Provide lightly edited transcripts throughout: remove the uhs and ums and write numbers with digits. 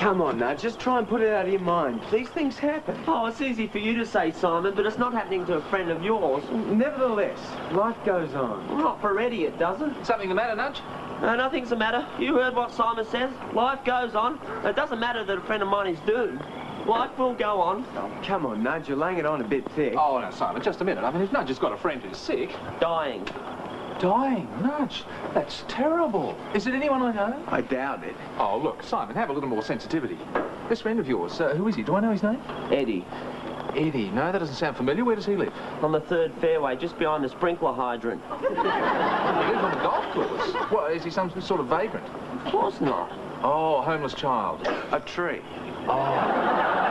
come on, now, just try and put it out of your mind. These things happen. Oh, it's easy for you to say, Simon, but it's not happening to a friend of yours. Nevertheless, life goes on. Well, not for Eddie, it doesn't. Something the matter, Nudge? No, nothing's the matter. You heard what Simon says. Life goes on. It doesn't matter that a friend of mine is doomed. Life will go on. Oh, come on, Nudge, you're laying it on a bit thick. Oh, no, Simon, just a minute. I mean, if Nudge has got a friend who's sick... Dying. Dying? Nudge, that's terrible. Is it anyone I know? I doubt it. Oh, look, Simon, have a little more sensitivity. This friend of yours, who is he? Do I know his name? Eddie. Eddie? No, that doesn't sound familiar. Where does he live? On the 3rd fairway, just behind the sprinkler hydrant. He lives on the golf course. What, is he some sort of vagrant? Of course not. Oh, homeless child. A tree. Oh.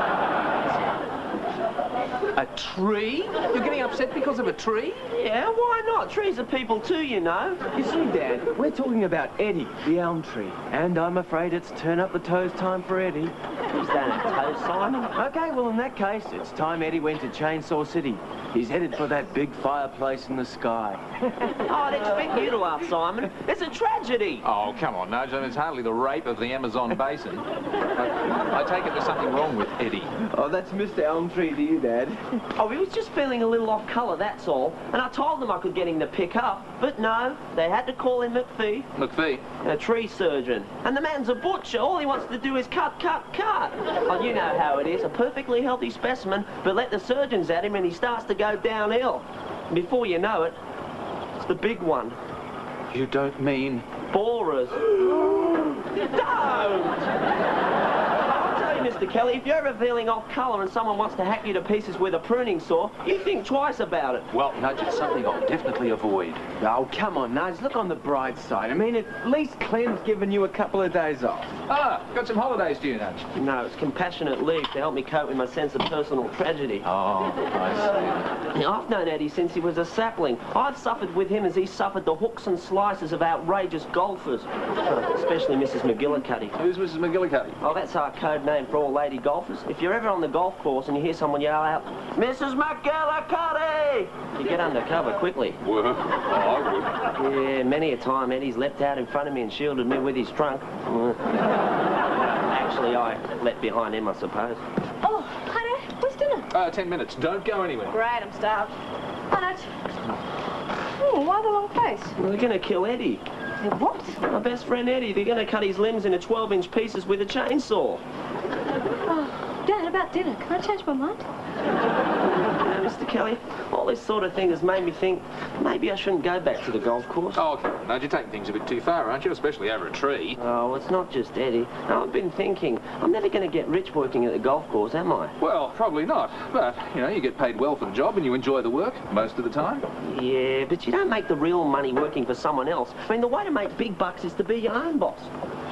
A tree? You're getting upset because of a tree? Yeah, why not? Trees are people too, you know. You see, Dad, we're talking about Eddie, the elm tree. And I'm afraid it's turn up the toes time for Eddie. Is that a toe, Simon? Okay, well, in that case, it's time Eddie went to Chainsaw City. He's headed for that big fireplace in the sky. Oh, I'd expect you to laugh, Simon. It's a tragedy. Oh, come on, Nudge. I mean, it's hardly the rape of the Amazon basin. I take it there's something wrong with Eddie. Oh, that's Mr. Elm Tree to you, Dad. Oh, he was just feeling a little off colour, that's all. And I told them I could get him to pick up. But no, they had to call in McPhee. McPhee? A tree surgeon. And the man's a butcher. All he wants to do is cut, cut, cut. Oh, you know how it is. A perfectly healthy specimen, but let the surgeons at him and he starts to go downhill. Before you know it, it's the big one. You don't mean... Borers. Don't! Mr. Kelly, if you're ever feeling off colour and someone wants to hack you to pieces with a pruning saw, you think twice about it. Well, Nudge, it's something I'll definitely avoid. Oh, come on, Nudge, look on the bright side. I mean, at least Clem's given you a couple of days off. Ah, got some holidays to you, Nudge? No, it's compassionate leave to help me cope with my sense of personal tragedy. Oh, I see. I've known Eddie since he was a sapling. I've suffered with him as he suffered the hooks and slices of outrageous golfers. Especially Mrs. McGillicuddy. Who's Mrs. McGillicuddy? Oh, that's our code name for all lady golfers. If you're ever on the golf course and you hear someone yell out, Mrs. McGillicuddy, you get under cover quickly. Well, I would. Yeah, many a time Eddie's leapt out in front of me and shielded me with his trunk. Actually, I leapt behind him, I suppose. Oh, hi there. Where's dinner? 10 minutes. Don't go anywhere. Great, I'm starved. Hi, Nudge. Why the long face? Well, they're going to kill Eddie. What? My best friend Eddie. They're going to cut his limbs into 12-inch pieces with a chainsaw. Oh, Dad, about dinner. Can I change my mind? Mr. Kelly, all this sort of thing has made me think maybe I shouldn't go back to the golf course. Oh, come on, Nudge, you're taking things a bit too far, aren't you? Especially over a tree. Oh, it's not just Eddie. No, I've been thinking, I'm never going to get rich working at the golf course, am I? Well, probably not. But, you know, you get paid well for the job and you enjoy the work most of the time. Yeah, but you don't make the real money working for someone else. I mean, the way to make big bucks is to be your own boss.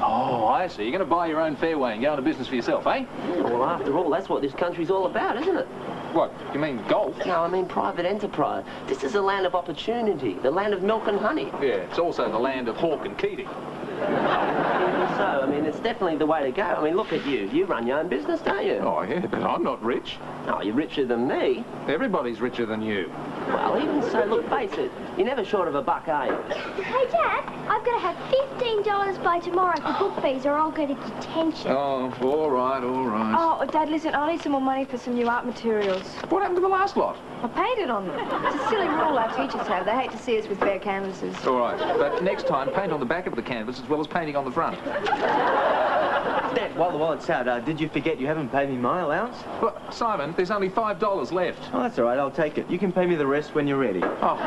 Oh, I see. You're going to buy your own fairway and go into business for yourself, eh? Yeah, well, after all, that's what this country's all about, isn't it? What? You mean golf? No, I mean private enterprise. This is a land of opportunity, the land of milk and honey. Yeah, it's also the land of Hawke and Keating. So, I mean, it's definitely the way to go. I mean, look at you. You run your own business, don't you? Oh, yeah, but I'm not rich. Oh, you're richer than me. Everybody's richer than you. Well, even so, look, face it. You're never short of a buck, are you? Hey, Dad, I've got to have $15 by tomorrow for book fees or I'll go to detention. Oh, all right, all right. Oh, Dad, listen, I need some more money for some new art materials. What happened to the last lot? I painted on them. It's a silly rule our teachers have. They hate to see us with bare canvases. All right, but next time, paint on the back of the canvas as well as painting on the front. Dad, while it's out, did you forget you haven't paid me my allowance? Well, Simon, there's only $5 left. Oh, that's all right, I'll take it. You can pay me the rest when you're ready. Oh,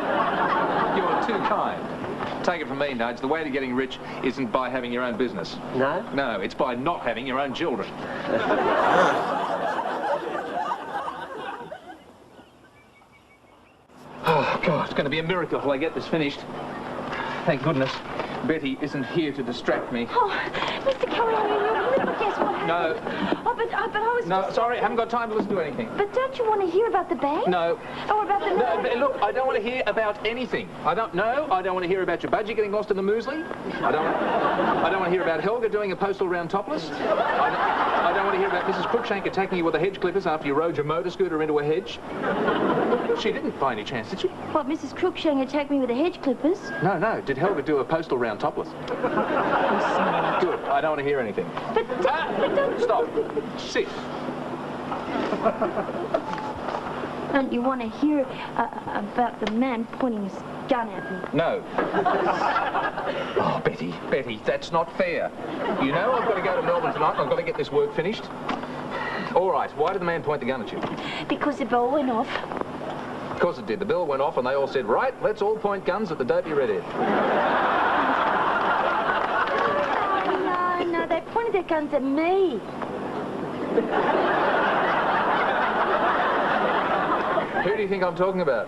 you're too kind. Take it from me, Nudge, the way to getting rich isn't by having your own business. No? No, it's by not having your own children. Oh, God, it's going to be a miracle till I get this finished. Thank goodness Betty isn't here to distract me. Oh, Mr. Kelly, you'll never guess what happened. No. Oh, but I was... No, sorry, I haven't got time to listen to anything. But don't you want to hear about the bank? No. Or about the... No, look, I don't want to hear about anything. I don't want to hear about your budget getting lost in the muesli. I don't want to hear about Helga doing a postal round topless. I I don't want to hear about Mrs. Crookshank attacking you with the hedge clippers after you rode your motor scooter into a hedge. She didn't by any chance, did she? What, Mrs. Crookshank attacked me with the hedge clippers? No. Did Helga do a postal round topless? Good. I don't want to hear anything. But don't... Stop. Sit. Don't you want to hear about the man pointing his gun at me? No. Oh, Betty, that's not fair. You know I've got to go to Melbourne tonight and I've got to get this work finished. All right, why did the man point the gun at you? Because the bell went off. Of course it did. The bell went off and they all said, right, let's all point guns at the dopey redhead. No, they pointed their guns at me. Who do you think I'm talking about?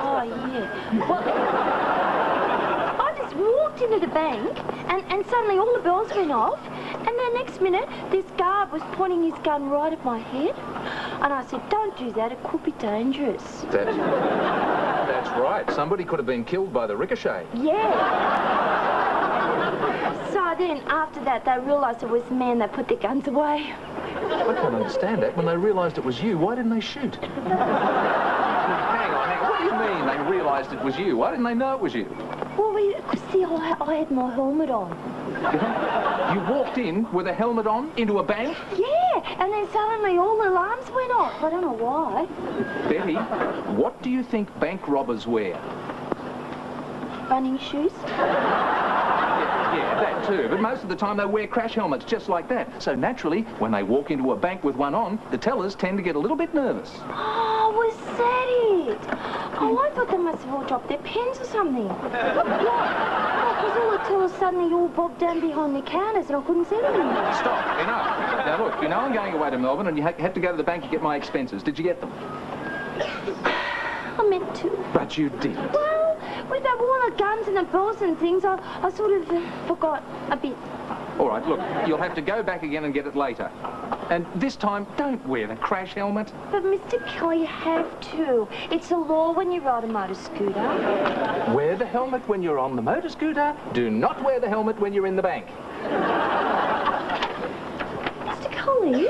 Oh, yeah. Well, I just walked into the bank and suddenly all the bells went off and the next minute this guard was pointing his gun right at my head and I said, don't do that, it could be dangerous. That's right. Somebody could have been killed by the ricochet. Yeah. So then after that they realised it was the man that put their guns away. I can't understand that. When they realised it was you, why didn't they shoot? Hang on. What do you mean they realised it was you? Why didn't they know it was you? Well, because see, I had my helmet on. You walked in with a helmet on into a bank? Yeah, and then suddenly all the alarms went off. I don't know why. Betty, what do you think bank robbers wear? Running shoes? Yeah, that too. But most of the time they wear crash helmets just like that. So naturally, when they walk into a bank with one on, the tellers tend to get a little bit nervous. Oh, was that it? Oh, I thought they must have all dropped their pens or something. Because all the tellers suddenly all bobbed down behind the counters and I couldn't see them anymore. Stop, enough. Now look, you know I'm going away to Melbourne and you had to go to the bank to get my expenses. Did you get them? I meant to. But you didn't. Well, with all the guns and the bells and things, I sort of forgot a bit. All right, look, you'll have to go back again and get it later. And this time, don't wear the crash helmet. But, Mr. Kelly, you have to. It's a law when you ride a motor scooter. Wear the helmet when you're on the motor scooter. Do not wear the helmet when you're in the bank. Mr. Kelly,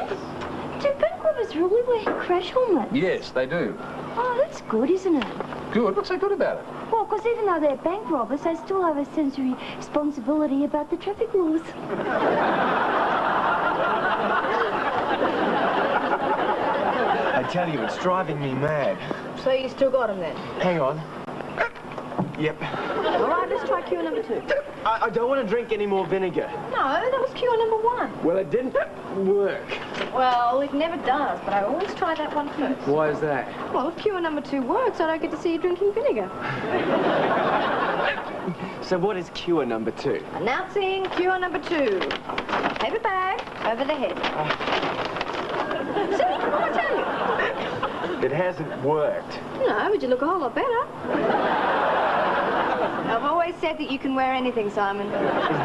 do bank robbers really wear crash helmets? Yes, they do. Oh, that's good, isn't it? Good? What's so good about it? Well, because even though they're bank robbers, they still have a sensory responsibility about the traffic laws. I tell you, it's driving me mad. So you still got him then? Hang on. Yep. All right, let's try cure number 2. I don't want to drink any more vinegar. No, that was cure number 1. Well, it didn't work. Well, it never does, but I always try that one first. Why is that? Well, if cure number 2 works, I don't get to see you drinking vinegar. So what is cure number 2? Announcing cure number 2. Paper bag over the head. See, what did I tell you? It hasn't worked. No, but you look a whole lot better. I've always said that you can wear anything, Simon. Is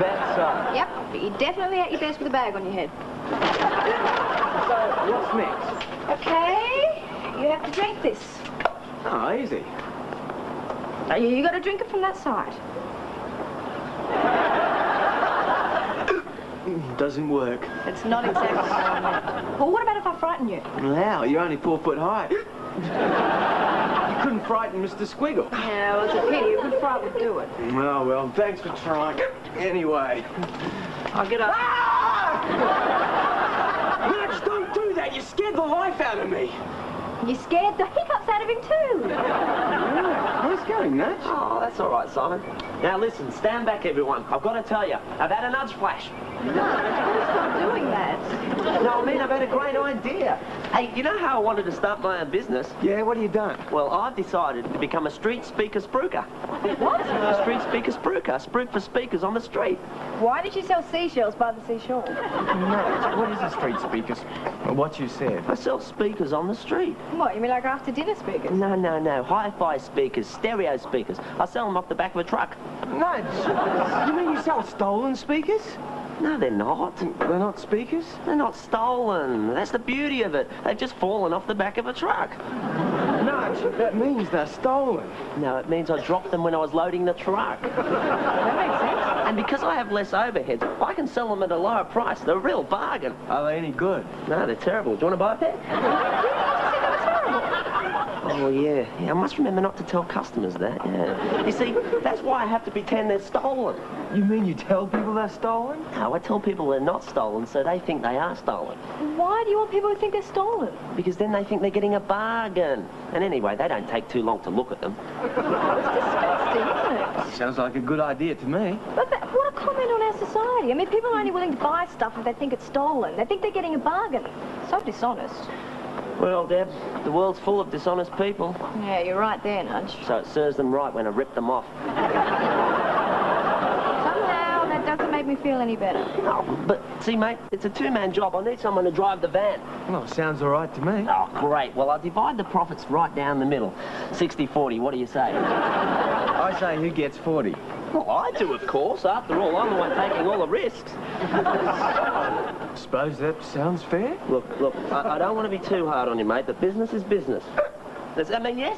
that so? Yep, but you're definitely at your best with a bag on your head. So, what's next? Okay, you have to drink this. Oh, easy. Now, you got to drink it from that side. Doesn't work. It's not exactly what I meant. Well, what about if I frighten you? Wow, you're only 4 foot high. You couldn't frighten Mr. Squiggle. Yeah, well, it's a pity. A good fright would do it. Oh, well, thanks for trying. Anyway. I'll get up. Max, don't do that. You scared the life out of me. You scared the hiccups out of him too. Yeah, nice going, Natch. Oh, that's all right, Simon. Now listen, stand back, everyone. I've got to tell you, I've had a nudge flash. No, stop doing that. No, I mean, I've had a great idea. Hey, you know how I wanted to start my own business? Yeah, what have you done? Well, I've decided to become a street speaker spruiker. What? A street speaker spruiker. Spruik for speakers on the street. Why did you sell seashells by the seashore? No, what is a street speaker? What you said. I sell speakers on the street. What, you mean like after dinner speakers? No. Hi-fi speakers, stereo speakers. I sell them off the back of a truck. Nudge, you mean you sell stolen speakers? No, they're not. They're not speakers? They're not stolen. That's the beauty of it. They've just fallen off the back of a truck. No, Sarge, that means they're stolen. No, it means I dropped them when I was loading the truck. That makes sense. And because I have less overheads, I can sell them at a lower price. They're a real bargain. Are they any good? No, they're terrible. Do you want to buy a pair? Oh, yeah. I must remember not to tell customers that, yeah. You see, that's why I have to pretend they're stolen. You mean you tell people they're stolen? No, I tell people they're not stolen, so they think they are stolen. Why do you want people to think they're stolen? Because then they think they're getting a bargain. And anyway, they don't take too long to look at them. It's disgusting, isn't it? Sounds like a good idea to me. But what a comment on our society. I mean, people are only willing to buy stuff if they think it's stolen. They think they're getting a bargain. So dishonest. Well, Deb, the world's full of dishonest people. Yeah, you're right there, Nudge. So it serves them right when I rip them off. Somehow, that doesn't make me feel any better. Oh, but see, mate, it's a two-man job. I need someone to drive the van. Well, sounds all right to me. Oh, great. Well, I'll divide the profits right down the middle. 60-40, what do you say? I say who gets 40. Well, I do, of course. After all, I'm the one taking all the risks. Suppose that sounds fair? Look, I don't want to be too hard on you, mate, but business is business. Does that mean yes?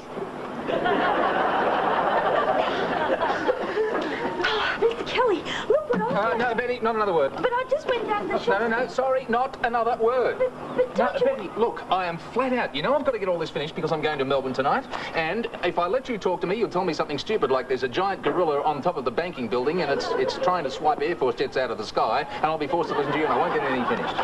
Mr. Kelly, look what I... No, Betty, not another word. But I just went down to the shop... No, sorry, not another word. But don't you... Betty, look, I am flat out. You know I've got to get all this finished because I'm going to Melbourne tonight. And if I let you talk to me, you'll tell me something stupid like there's a giant gorilla on top of the banking building and it's trying to swipe Air Force jets out of the sky, and I'll be forced to listen to you and I won't get anything finished.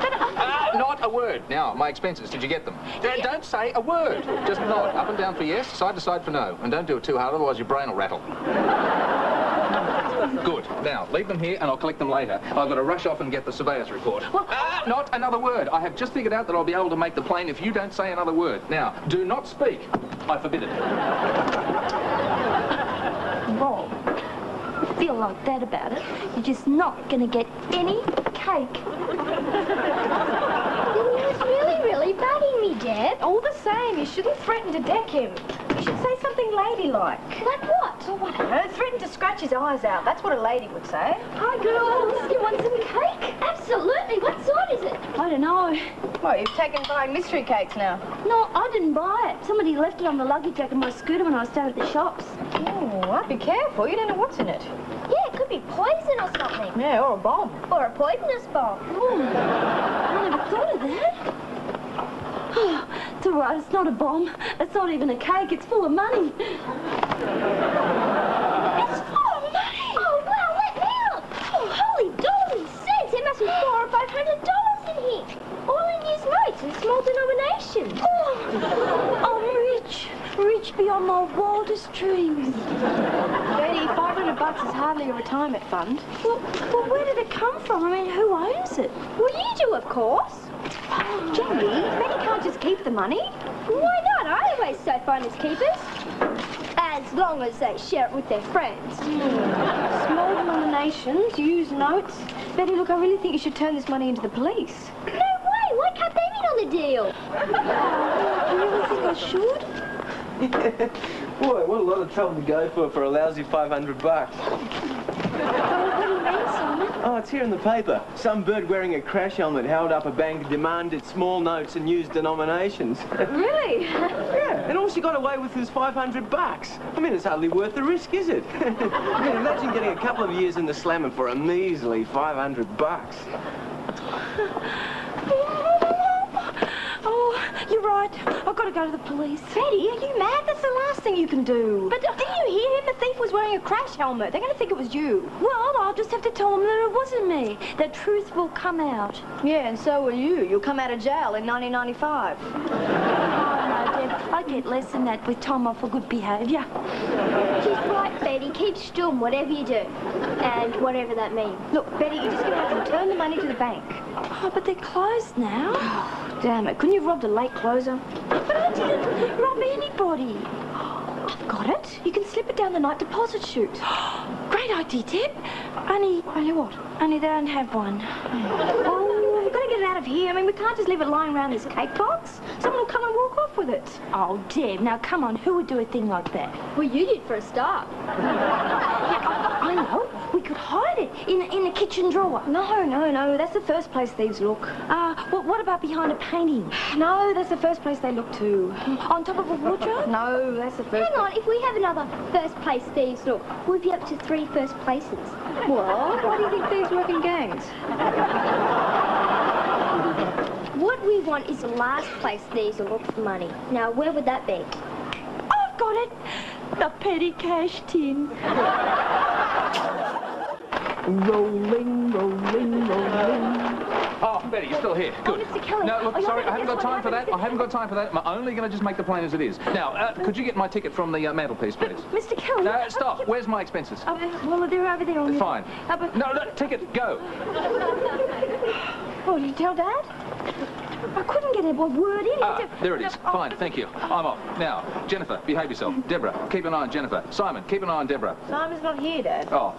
Not a word. Now, my expenses, did you get them? Don't say a word. Just nod up and down for yes, side to side for no. And don't do it too hard, otherwise your brain will rattle. Good. Now, leave them here and I'll collect them later. I've got to rush off and get the surveyor's report. Not another word. I have just figured out that I'll be able to make the plane if you don't say another word. Now, do not speak. I forbid it. Rob, I feel like that about it. You're just not going to get any cake. He's really bugging me, Deb. All the same, you shouldn't threaten to deck him. You should say something ladylike. Like what? Oh, whatever. Threaten to scratch his eyes out. That's what a lady would say. Hi, girls. You want some cake? Absolutely. What sort is it? I don't know. Well, you've taken buying mystery cakes now. No, I didn't buy it. Somebody left it on the luggage rack of my scooter when I was down at the shops. Oh, I'd be careful. You don't know what's in it. Yeah, it could be poison or something. Yeah, or a bomb. Or a poisonous bomb. I never thought of that. Oh, it's all right. It's not a bomb. It's not even a cake. It's full of money. It's full of money. Oh, wow, let me out. Oh, holy dollars cents. There must be $400 or $500 in here. All in his notes and small denominations. Oh, I'm rich. Rich beyond my wildest dreams. Betty, $500 is hardly a retirement fund. Well, where did it come from? I mean, who owns it? Well, you do, of course. Oh, Jenny, Betty can't just keep the money. Why not? I always so finders keepers. As long as they share it with their friends. Small denominations, use notes. Betty, look, I really think you should turn this money into the police. No way! Why can't they in on the deal? You really think I should? Boy, what a lot of trouble to go for a lousy $500. What do you mean, Simon? Oh, it's here in the paper. Some bird wearing a crash helmet held up a bank demanded small notes and used denominations. Really? Yeah, and all she got away with was $500. I mean, it's hardly worth the risk, is it? I mean, imagine getting a couple of years in the slammer for a measly $500. Oh, you're right. I've got to go to the police. Betty, are you mad? That's the last thing you can do. But didn't you hear him? The thief was wearing a crash helmet. They're going to think it was you. Well, I'll just have to tell them that it wasn't me. The truth will come out. Yeah, and so will you. You'll come out of jail in 1995. Oh, no, Deb. I get less than that with time off for good behaviour. She's right, Betty. Keep stum, whatever you do. And whatever that means. Look, Betty, you're just going to have to return the money to the bank. Oh, but they're closed now. Damn it. Couldn't you have robbed a late closer? But I didn't rob anybody. I've got it. You can slip it down the night deposit chute. Great idea, Deb. Only what? Only they don't have one. Oh, we've got to get it out of here. I mean, we can't just leave it lying around this cake box. Someone will come and walk off with it. Oh, Deb, now come on. Who would do a thing like that? Well, you did for a start. I know. We could hide it in the kitchen drawer. No, that's the first place thieves look. What about behind a painting? No, that's the first place they look too. On top of a wardrobe? No, that's the first Hang on, if we have another first place thieves look, we'll be up to 3 first places. What? Why do you think thieves work in gangs? What we want is the last place thieves will look for money. Now, where would that be? I've got it. The petty cash tin. Rolling, rolling, rolling. Oh, Betty, you're still here. Good. Mr. Kelly. No, look, Oh, sorry, yeah, I haven't got that's time for what that. I haven't got time for that. I'm only going to just make the plane as it is. Now, could you get my ticket from the mantelpiece, please? Mr. Kelly. No, stop. Where's my expenses? Well, they're over there on your... Fine. No, ticket, go. Oh, did you tell Dad? I couldn't get a word in. There it is. Fine, thank you. I'm off. Now, Jennifer, behave yourself. Deborah, keep an eye on Jennifer. Simon, keep an eye on Deborah. Simon's not here, Dad. Oh,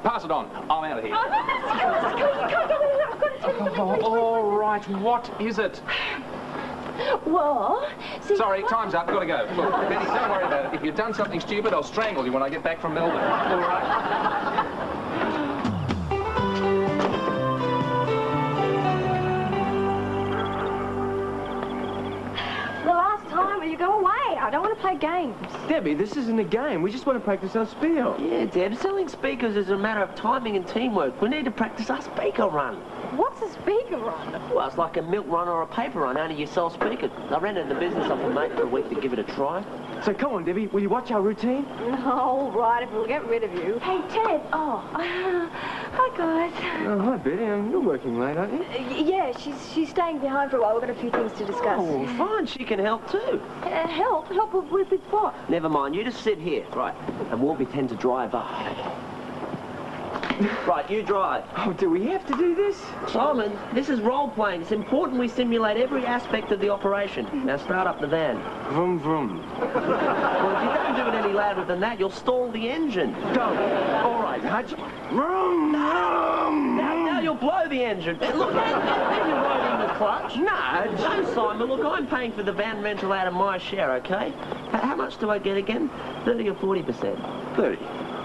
pass it on. I'm out of here. Oh, no, Mr. Kelly, you can't go in there. I've got to tell you something. Please, All right, what is it? Well, see... Sorry, time's up. Got to go. Look, Betty, don't worry about it. If you've done something stupid, I'll strangle you when I get back from Melbourne. All right? You go away. I don't want to play games. Debbie, this isn't a game. We just want to practice our spiel. Yeah, Deb, selling speakers is a matter of timing and teamwork. We need to practice our speaker run. What's a speaker run? Well, it's like a milk run or a paper run, only you sell speakers. I rented the business off a mate for a week to give it a try. So come on, Debbie, will you watch our routine? All right, if we'll get rid of you. Hey, Ted. Oh, hi, guys. Oh, hi, Betty. You're working late, aren't you? Yeah, she's staying behind for a while. We've got a few things to discuss. Oh, fine, she can help too. Help? Help with what? Never mind, you just sit here, right, and we'll pretend to drive up. Right, you drive. Oh, do we have to do this? Simon, this is role-playing. It's important we simulate every aspect of the operation. Now start up the van. Vroom, vroom. Well, if you don't do it any louder than that, you'll stall the engine. Don't. All right, Hutch. Vroom, vroom. Now you'll blow the engine. Look, you're riding the clutch. No, Simon, look, I'm paying for the van rental out of my share, okay? How much do I get again? 30 or 40%? 30.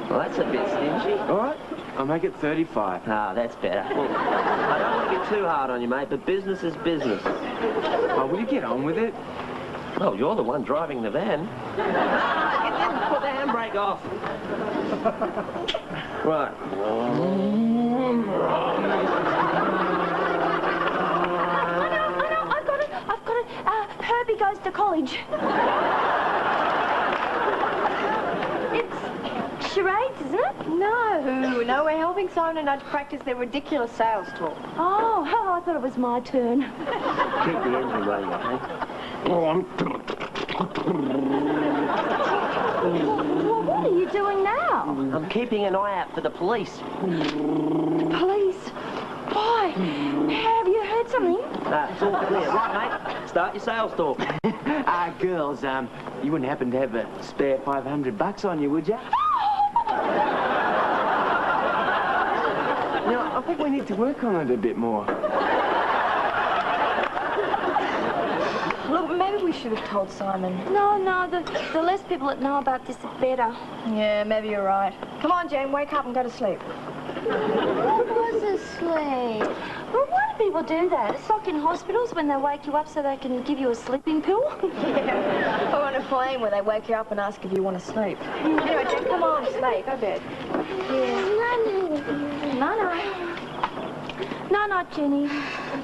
Well, that's a bit stingy. All right, I'll make it 35. Ah, that's better. Well, I don't want to get too hard on you, mate, but business is business. Oh, will you get on with it? Well, you're the one driving the van. Get them to put the handbrake off. Right. I've got it. Herbie goes to college. It's charades, isn't it? No, we're helping Simon and I to practice their ridiculous sales talk. Oh, I thought it was my turn. Keep the engine running, okay? Well, what are you doing now? I'm keeping an eye out for the police. Police? Why? Have you heard something? It's all clear. Right, mate? Start your sales talk. Girls, you wouldn't happen to have a spare $500 on you, would you? I think we need to work on it a bit more. Look, maybe we should have told Simon. No, the less people that know about this, the better. Yeah, maybe you're right. Come on, Jane, wake up and go to sleep. What was asleep? Well, why do people do that? It's like in hospitals when they wake you up so they can give you a sleeping pill. Yeah. Or on a plane where they wake you up and ask if you want to sleep. Anyway, Jane, come on, sleep. Go to bed. No, Jenny.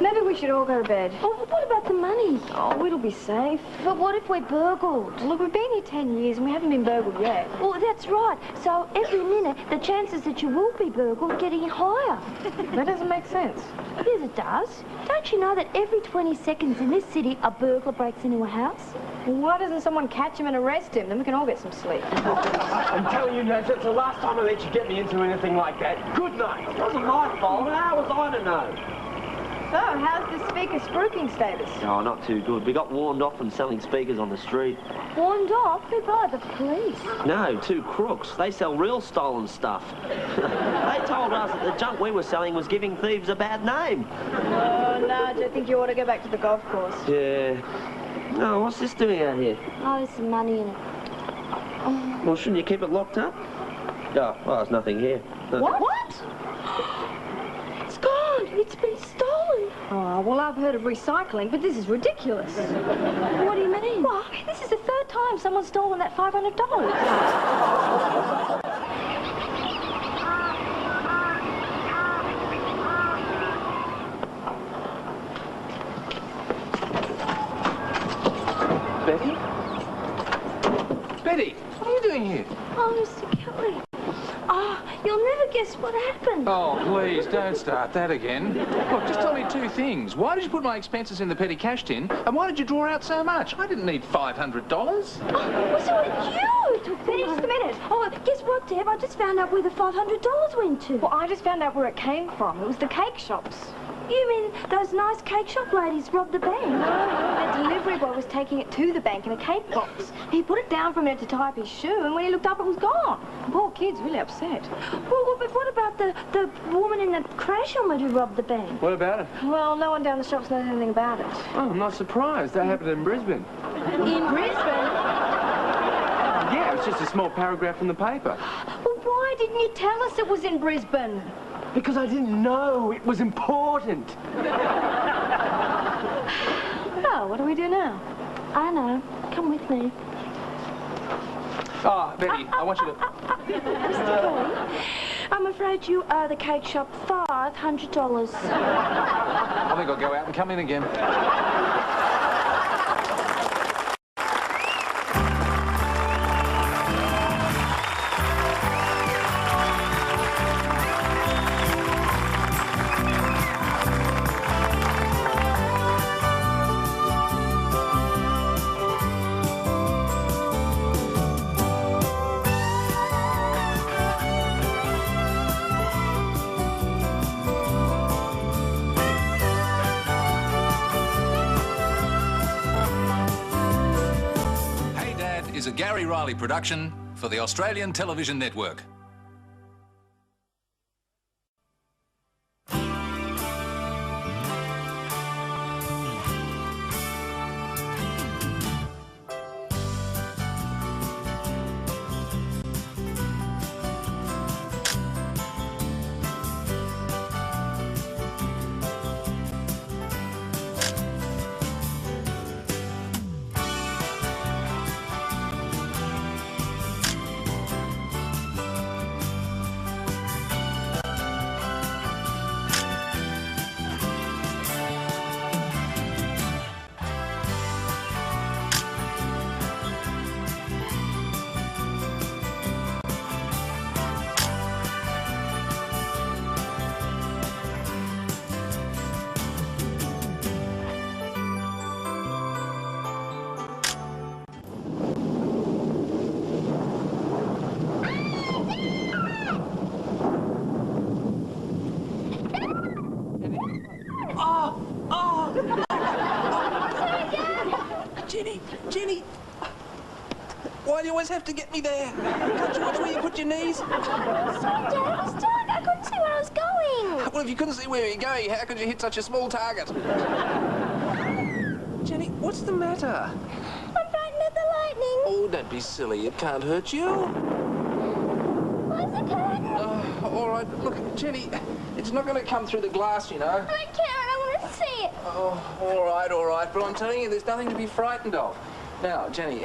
Maybe we should all go to bed. Well, what about the money? Oh, it'll be safe. But what if we're burgled? Look, we've been here 10 years and we haven't been burgled yet. Well, that's right. So every minute, the chances that you will be burgled are getting higher. That doesn't make sense. Yes, it does. Don't you know that every 20 seconds in this city, a burglar breaks into a house? Well, why doesn't someone catch him and arrest him? Then we can all get some sleep. I'm telling you, Nance, it's the last time I let you get me into anything like that. Good night. It wasn't my fault. How was I to know? So, how's the speaker spruiking status? Oh, not too good. We got warned off from selling speakers on the street. Warned off? Who by? The police? No, 2 crooks. They sell real stolen stuff. They told us that the junk we were selling was giving thieves a bad name. Oh, Nudge, I think you ought to go back to the golf course. Yeah. No, what's this doing out here? Oh, there's some money in it. Well, shouldn't you keep it locked up? Oh, well, there's nothing here. What? It's gone. It's been stolen. Oh, well, I've heard of recycling, but this is ridiculous. What do you mean? Well, I mean, this is the third time someone's stolen that $500. Betty? Betty, what are you doing here? Oh, Mr. Kelly. Oh, you'll never guess what happened. Oh, please, don't start that again. Look, just tell me two things. Why did you put my expenses in the petty cash tin? And why did you draw out so much? I didn't need $500. Oh, was it you? Penny, just a minute. Oh, guess what, Deb? I just found out where the $500 went to. Well, I just found out where it came from. It was the cake shops. You mean those nice cake shop ladies robbed the bank? The delivery boy was taking it to the bank in a cake box. He put it down for a minute to tie up his shoe, and when he looked up, it was gone. The poor kid's really upset. Well, but what about the woman in the crash helmet who robbed the bank? What about it? Well, no one down the shops knows anything about it. Oh, I'm not surprised. That happened in Brisbane. In Brisbane? Yeah, it's just a small paragraph in the paper. Well, why didn't you tell us it was in Brisbane? Because I didn't know it was important. Oh, what do we do now? I know. Come with me. Oh, Betty, I want you to... Mr. Kelly, I'm afraid you owe the cake shop $500. I think I'll go out and come in again. Is a Gary Riley production for the Australian Television Network. Jenny! Why do you always have to get me there? Can't you watch where you put your knees? Sorry, Dad, it was dark. I couldn't see where I was going. Well, if you couldn't see where you're going, how could you hit such a small target? Jenny, what's the matter? I'm frightened of the lightning. Oh, don't be silly. It can't hurt you. Where's the curtain? All right. Look, Jenny, it's not going to come through the glass, you know. I don't care. I want to see it. Oh, all right. But I'm telling you, there's nothing to be frightened of. Now, Jenny.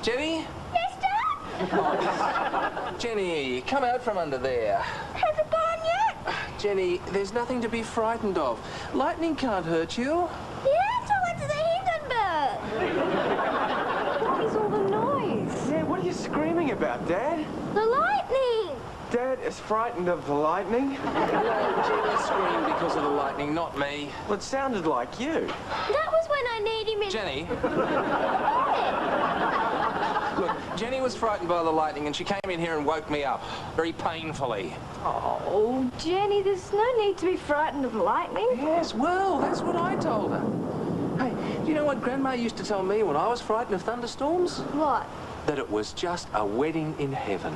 Jenny? Yes, Dad? Jenny, come out from under there. Has it gone yet? Jenny, there's nothing to be frightened of. Lightning can't hurt you. Yeah, so what's the Hindenburg? What is all the noise? Yeah, what are you screaming about, Dad? The lightning. Dad is frightened of the lightning? No, Jenny screamed because of the lightning, not me. Well, it sounded like you. That was when I need him in... Jenny? Look, Jenny was frightened by the lightning and she came in here and woke me up, very painfully. Oh, Jenny, there's no need to be frightened of lightning. Yes, well, that's what I told her. Hey, do you know what Grandma used to tell me when I was frightened of thunderstorms? What? That it was just a wedding in heaven.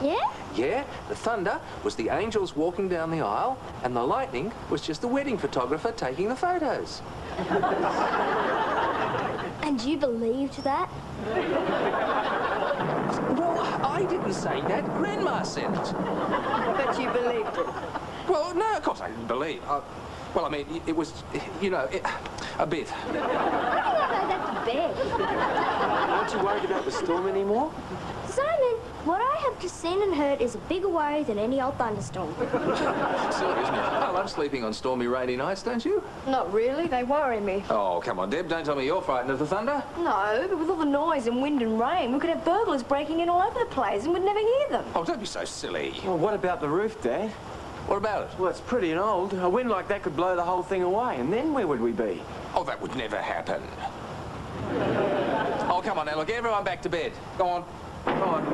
Yeah? Yeah, the thunder was the angels walking down the aisle, and the lightning was just the wedding photographer taking the photos. And you believed that? Well, I didn't say that. Grandma said it. But you believed it. Well, no, of course I didn't believe. Well, I mean, it was, you know, a bit. How do you know that's big? Aren't you worried about the storm anymore? Simon, what I have just seen and heard is a bigger worry than any old thunderstorm. Silly, isn't it? I love sleeping on stormy, rainy nights, don't you? Not really. They worry me. Oh, come on, Deb. Don't tell me you're frightened of the thunder. No, but with all the noise and wind and rain, we could have burglars breaking in all over the place and we'd never hear them. Oh, don't be so silly. Well, what about the roof, Dad? What about it? Well, it's pretty and old. A wind like that could blow the whole thing away, and then where would we be? Oh, that would never happen. Oh, come on now, look, everyone back to bed. Go on. Go on.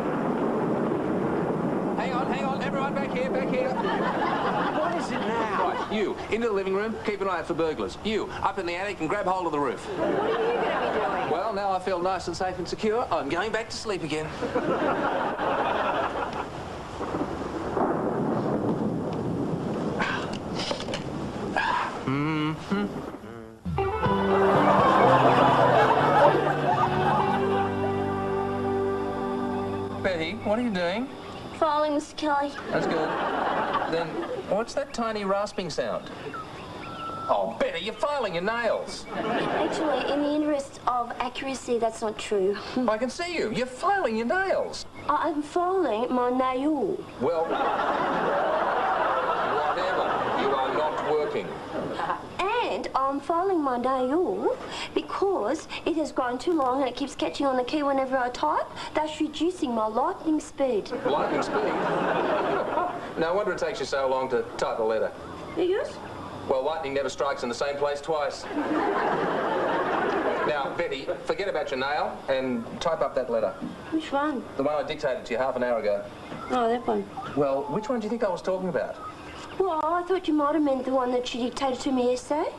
Hang on, everyone back here, back here. What is it now? Right, you, into the living room, keep an eye out for burglars. You, up in the attic and grab hold of the roof. What are you going to be doing? Well, now I feel nice and safe and secure, I'm going back to sleep again. Betty, what are you doing? Filing, Mr. Kelly. That's good. Then, what's that tiny rasping sound? Oh, Betty, you're filing your nails. Actually, in the interest of accuracy, that's not true. I can see you. You're filing your nails. I'm filing my nail. Well, whatever. You are not working. And I'm filing my nail because it has grown too long and it keeps catching on the key whenever I type, thus reducing my lightning speed. Lightning speed? No wonder it takes you so long to type a letter. Yes? Well, lightning never strikes in the same place twice. Now, Betty, forget about your nail and type up that letter. Which one? The one I dictated to you half an hour ago. Oh, that one. Well, which one do you think I was talking about? Well, I thought you might have meant the one that you dictated to me yesterday.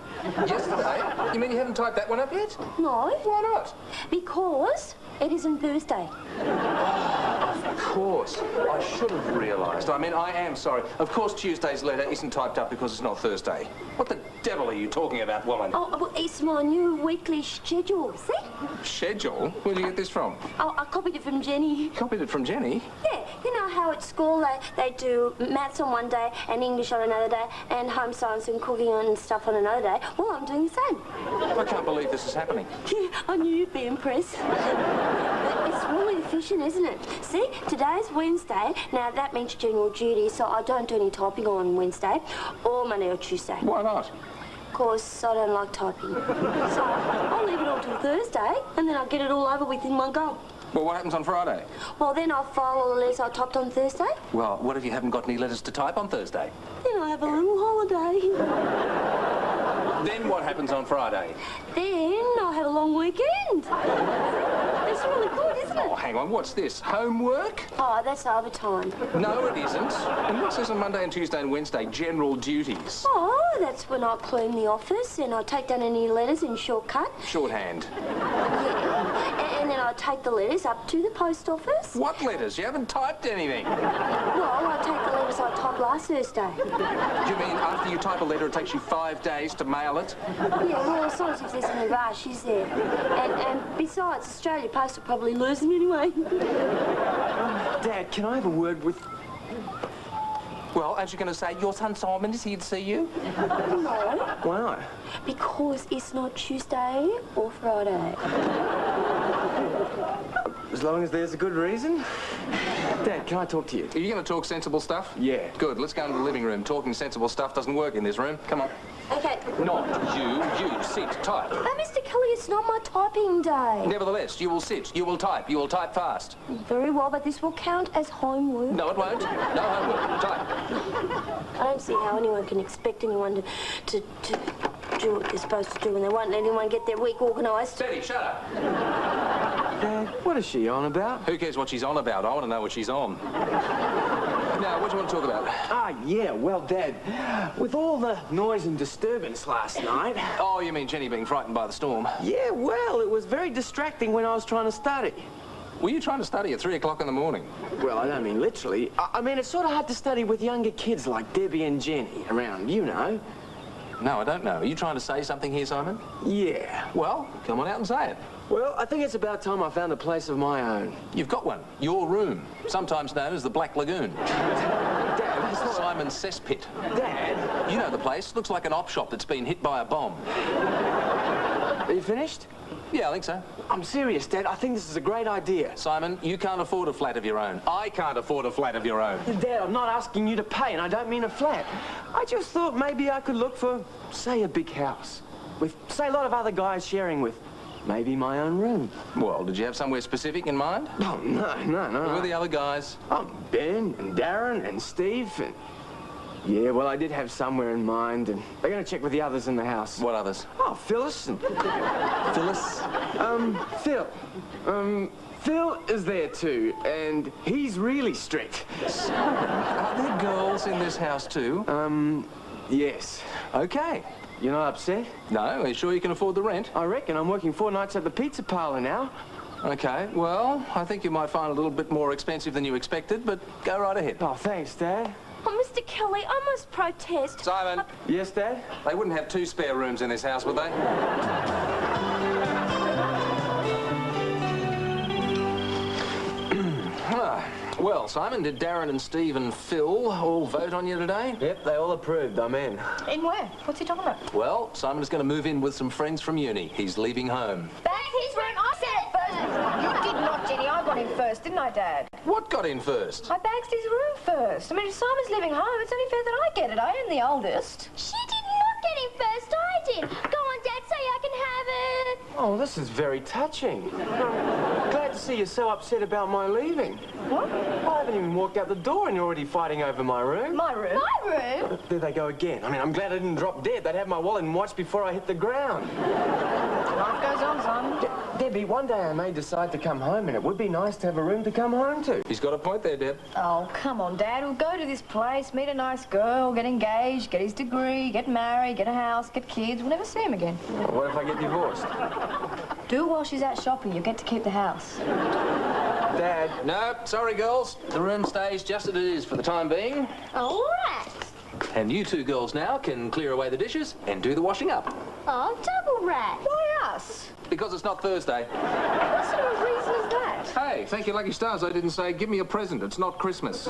Yesterday? You mean you haven't typed that one up yet? No. Why not? Because it isn't Thursday. Of course. I should have realised. I mean, I am sorry. Of course Tuesday's letter isn't typed up because it's not Thursday. What the devil are you talking about, woman? Oh, well, it's my new weekly schedule, see? Schedule? Where'd you get this from? Oh, I copied it from Jenny. Copied it from Jenny? Yeah, you know how at school they do maths on one day and English on another day and home science and cooking and stuff on another day. Well, I'm doing the same. I can't believe this is happening. I knew you'd be impressed. It's really efficient, isn't it? See, today's Wednesday. Now, that means general duty, so I don't do any typing on Wednesday or Monday or Tuesday. Why not? Because I don't like typing. So I'll leave it all till Thursday, and then I'll get it all over with in one go. Well, what happens on Friday? Well, then I'll file all the letters I typed on Thursday. Well, what if you haven't got any letters to type on Thursday? Then I have a little holiday. Then what happens on Friday? Then I'll have a long weekend. It's really good, isn't it? Oh, hang on, what's this? Homework? Oh, that's overtime. No, it isn't. And what says on Monday and Tuesday and Wednesday? General duties. Oh, that's when I clean the office and I take down any letters in shortcut. Shorthand. Yeah. And then I take the letters up to the post office. What letters? You haven't typed anything. No, I take the letters I typed last Thursday. Do you mean after you type a letter, it takes you 5 days to mail it? Yeah, well, it's not as if there's any rush, is there? And besides, Australia Post will probably lose them anyway. Dad, can I have a word with... Well, aren't you going to say your son Simon is here to see you? No, Why not? because it's not Tuesday or Friday. As long as there's a good reason. Dad, can I talk to you? Are you going to talk sensible stuff? Yeah. Good, let's go into the living room. Talking sensible stuff doesn't work in this room. Come on. Okay. Not you, sit, type. Mr. Kelly, it's not my typing day. Nevertheless, you will sit, you will type fast. Very well, but this will count as homework. No, it won't. No homework. Type. I don't see how anyone can expect anyone to do what they're supposed to do when they won't let anyone get their week organised. Betty, shut up. Dad, what is she on about? Who cares what she's on about? I want to know what she's on. Now, what do you want to talk about? Ah, yeah, well, Dad, with all the noise and disturbance last night... Oh, you mean Jenny being frightened by the storm? Yeah, well, it was very distracting when I was trying to study. Were you trying to study at 3 o'clock in the morning? Well, I don't mean literally. I mean, it's sort of hard to study with younger kids like Debbie and Jenny around, you know. No, I don't know. Are you trying to say something here, Simon? Yeah. Well, come on out and say it. Well, I think it's about time I found a place of my own. You've got one. Your room. Sometimes known as the Black Lagoon. Dad, that's not... Simon's cesspit. Dad? You know the place. Looks like an op shop that's been hit by a bomb. Are you finished? Yeah, I think so. I'm serious, Dad. I think this is a great idea. Simon, you can't afford a flat of your own. I can't afford a flat of your own. Dad, I'm not asking you to pay, and I don't mean a flat. I just thought maybe I could look for, say, a big house. With, say, a lot of other guys sharing with maybe my own room. Well, did you have somewhere specific in mind? Oh, no. Who were the other guys? Oh, Ben and Darren and Steve and... Yeah, well, I did have somewhere in mind, and they're going to check with the others in the house. What others? Oh, Phyllis and... Phyllis? Phil. Phil is there too, and he's really strict. Are there girls in this house too? Yes. Okay. You're not upset? No, are you sure you can afford the rent? I reckon. I'm working 4 nights at the pizza parlor now. Okay, well, I think you might find it a little bit more expensive than you expected, but go right ahead. Oh, thanks, Dad. Oh, Mr. Kelly, I must protest. Simon, Yes, Dad? they wouldn't have 2 spare rooms in this house, would they? Well, Simon, did Darren and Steve and Phil all vote on you today? Yep, they all approved. I'm in. In where? What's he talking about? Well, Simon is going to move in with some friends from uni. He's leaving home. Back his room. I said it first. You did not, Jenny. I got in first, didn't I, Dad? What got in first? I bagged his room first. I mean, if Simon's living home, it's only fair that I get it. I am the oldest. She did not get in first, I did. Go on, Dad, say I can have it. Oh, this is very touching. I'm glad to see you're so upset about my leaving. What? I haven't even walked out the door and you're already fighting over my room. My room? My room? There they go again. I mean, I'm glad I didn't drop dead. They'd have my wallet and watch before I hit the ground. Life goes on, Simon. Debbie, one day I may decide to come home and it would be nice to have a room to come home to. He's got a point there, Deb. Oh, come on, Dad. We'll go to this place, meet a nice girl, get engaged, get his degree, get married, get a house, get kids. We'll never see him again. What if I get divorced? Do it while she's out shopping. You get to keep the house. Dad. No, sorry, girls. The room stays just as it is for the time being. All right. And you 2 girls now can clear away the dishes and do the washing up. Oh, double rat. Why us? Because it's not Thursday. What sort of reason is that? Hey, thank you, lucky stars. I didn't say, give me a present. It's not Christmas.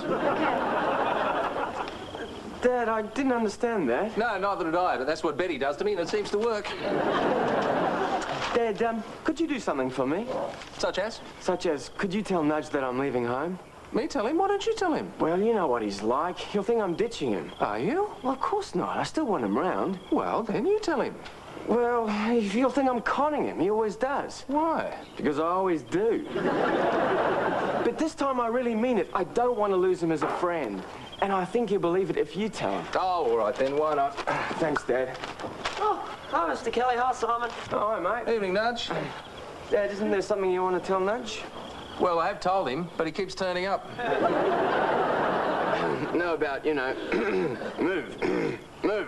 Dad, I didn't understand that. No, neither did I, but that's what Betty does to me, and it seems to work. Dad, could you do something for me? Such as? Such as, could you tell Nudge that I'm leaving home? Me tell him? Why don't you tell him? Well, you know what he's like. He'll think I'm ditching him. Are you? Well, of course not. I still want him round. Well, then you tell him. Well, he'll think I'm conning him. He always does. Why? Because I always do. But this time I really mean it. I don't want to lose him as a friend. And I think he'll believe it if you tell him. Oh, all right then. Why not? Thanks, Dad. Oh, hi, Mr. Kelly. Hi, Simon. Oh, hi, mate. Evening, Nudge. Dad, isn't there something you want to tell Nudge? Well, I have told him, but he keeps turning up. No, about, you know, move. Move.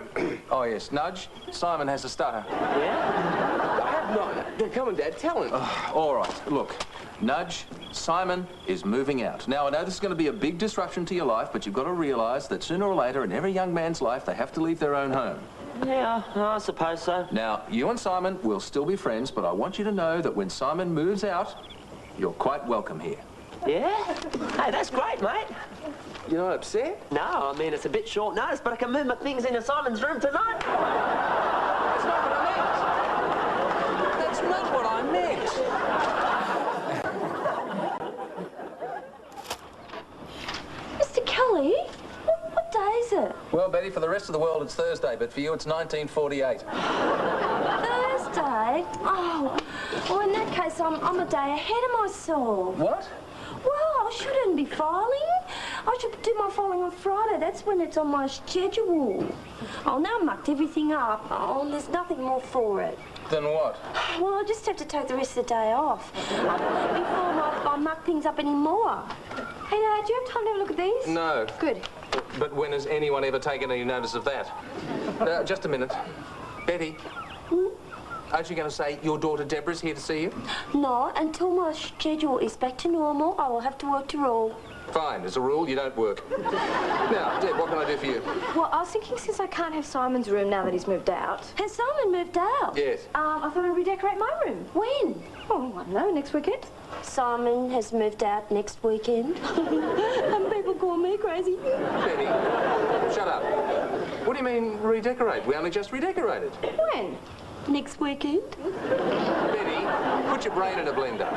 Oh, yes. Nudge, Simon has a stutter. Yeah? I have not. Come on, Dad, tell him. All right, look. Nudge, Simon is moving out. Now, I know this is going to be a big disruption to your life, but you've got to realise that sooner or later in every young man's life, they have to leave their own home. Yeah, I suppose so. Now, you and Simon will still be friends, but I want you to know that when Simon moves out, you're quite welcome here. Yeah? Hey, that's great, mate. You're not upset? No, I mean, it's a bit short notice, but I can move my things into Simon's room tonight. That's not what I meant. That's not what I meant. Mr. Kelly, what day is it? Well, Betty, for the rest of the world, it's Thursday, but for you, it's 1948. Thursday? Oh, well, in that case, I'm a day ahead of myself. What? Well, I shouldn't be filing. I should do my filing on Friday. That's when it's on my schedule. Oh, now I've mucked everything up. Oh, and there's nothing more for it. Then what? Well, I'll just have to take the rest of the day off before I muck things up anymore. Hey, Dad, do you have time to have a look at these? No. Good. But when has anyone ever taken any notice of that? Just a minute. Betty. Aren't you going to say your daughter Deborah's here to see you? No, until my schedule is back to normal, I will have to work to rule. Fine. As a rule, you don't work. Now, Deb, what can I do for you? Well, I was thinking since I can't have Simon's room now that he's moved out. Has Simon moved out? Yes. I thought I'd redecorate my room. When? Oh, I don't know, next weekend. Simon has moved out next weekend. And people call me crazy. Betty, shut up. What do you mean, redecorate? We only just redecorated. When? Next weekend? Betty, put your brain in a blender.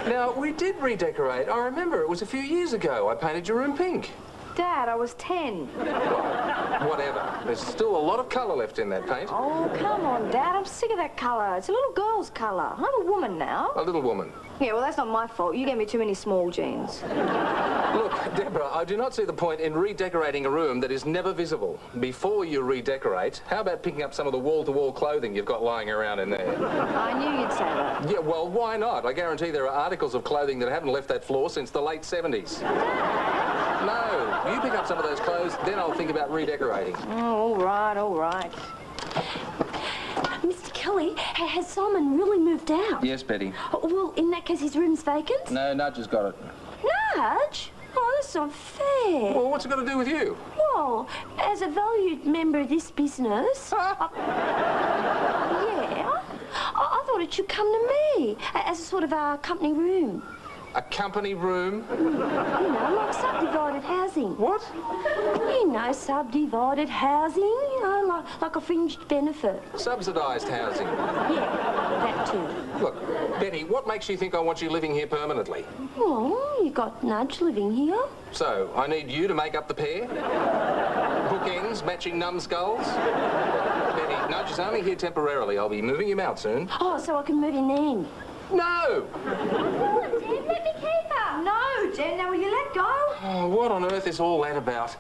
Now, we did redecorate. I remember it was a few years ago. I painted your room pink. Dad, I was 10. Whatever. There's still a lot of colour left in that paint. Oh, come on, Dad. I'm sick of that colour. It's a little girl's colour. I'm a woman now. A little woman. Yeah, well, that's not my fault. You gave me too many small jeans. Look, Deborah, I do not see the point in redecorating a room that is never visible. Before you redecorate, how about picking up some of the wall-to-wall clothing you've got lying around in there? I knew you'd say that. Yeah, well, why not? I guarantee there are articles of clothing that haven't left that floor since the late 70s. No, you pick up some of those clothes, then I'll think about redecorating. Oh, all right, all right. Mr. Kelly, has Simon really moved out? Yes, Betty. Well, in that case, his room's vacant? No, Nudge has got it. Nudge? Oh, that's not fair. Well, what's it got to do with you? Well, as a valued member of this business... yeah, I thought it should come to me as a sort of a company room. A company room? You know, like subdivided housing. What? You know, subdivided housing, you know, like a fringed benefit. Subsidised housing. Yeah, that too. Look, Betty, what makes you think I want you living here permanently? Well, you got Nudge living here. So, I need you to make up the pair? Bookends, matching numbskulls? Betty, Nudge is only here temporarily. I'll be moving him out soon. Oh, so I can move him then. No! Jen, let me keep her. No, Jen, now will you let go? Oh, what on earth is all that about?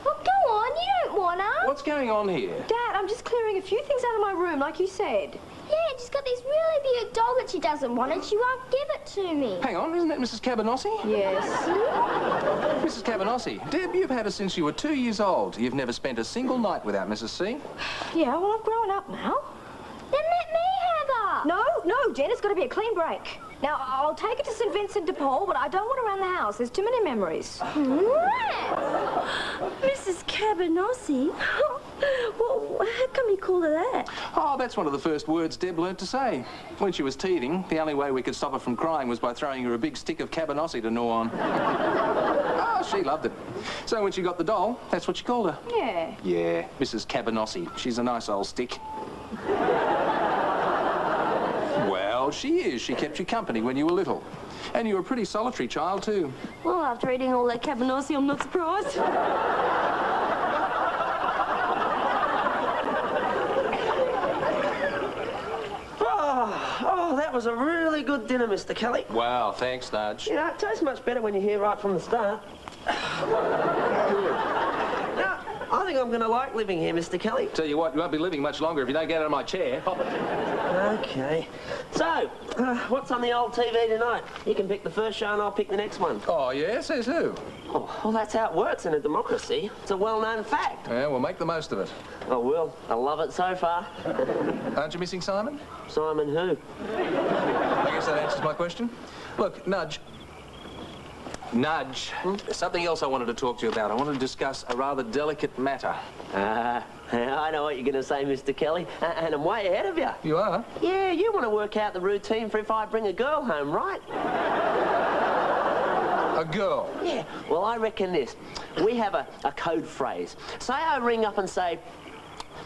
Well, go on, you don't want her. What's going on here? Dad, I'm just clearing a few things out of my room, like you said. Yeah, she's got this really big doll that she doesn't want and she won't give it to me. Hang on, isn't that Mrs. Cabanossi? Yes. Mrs. Cabanossi, Deb, you've had her since you were 2 years old. You've never spent a single night without Mrs. C. Yeah, well, I've grown up now. Then let me have her. No, Jen, it's got to be a clean break. Now, I'll take it to St. Vincent de Paul, but I don't want her around the house. There's too many memories. Mrs. Cabanossi? Well, how come you call her that? Oh, that's one of the first words Deb learnt to say. When she was teething, the only way we could stop her from crying was by throwing her a big stick of cabanossi to gnaw on. Oh, she loved it. So when she got the doll, that's what she called her. Yeah. Yeah, Mrs. Cabanossi. She's a nice old stick. Well, she is. She kept you company when you were little. And you were a pretty solitary child, too. Well, after eating all that cabanossi, I'm not surprised. Oh, that was a really good dinner, Mr. Kelly. Wow, thanks, Nudge. You know, it tastes much better when you're here right from the start. Now, I think I'm going to like living here, Mr. Kelly. Tell you what, you won't be living much longer if you don't get out of my chair. Hop it. Okay. So, what's on the old TV tonight? You can pick the first show and I'll pick the next one. Oh, yeah? Says who? Oh, well, that's how it works in a democracy. It's a well-known fact. Yeah, we'll make the most of it. Oh, well, I love it so far. Aren't you missing Simon? Simon who? I guess that answers my question. Look, Nudge. There's something else I wanted to talk to you about. I wanted to discuss a rather delicate matter. I know what you're going to say, Mr. Kelly, and I'm way ahead of you. You are? Yeah, you want to work out the routine for if I bring a girl home, right? A girl? Yeah, well, I reckon this. We have a code phrase. Say I ring up and say,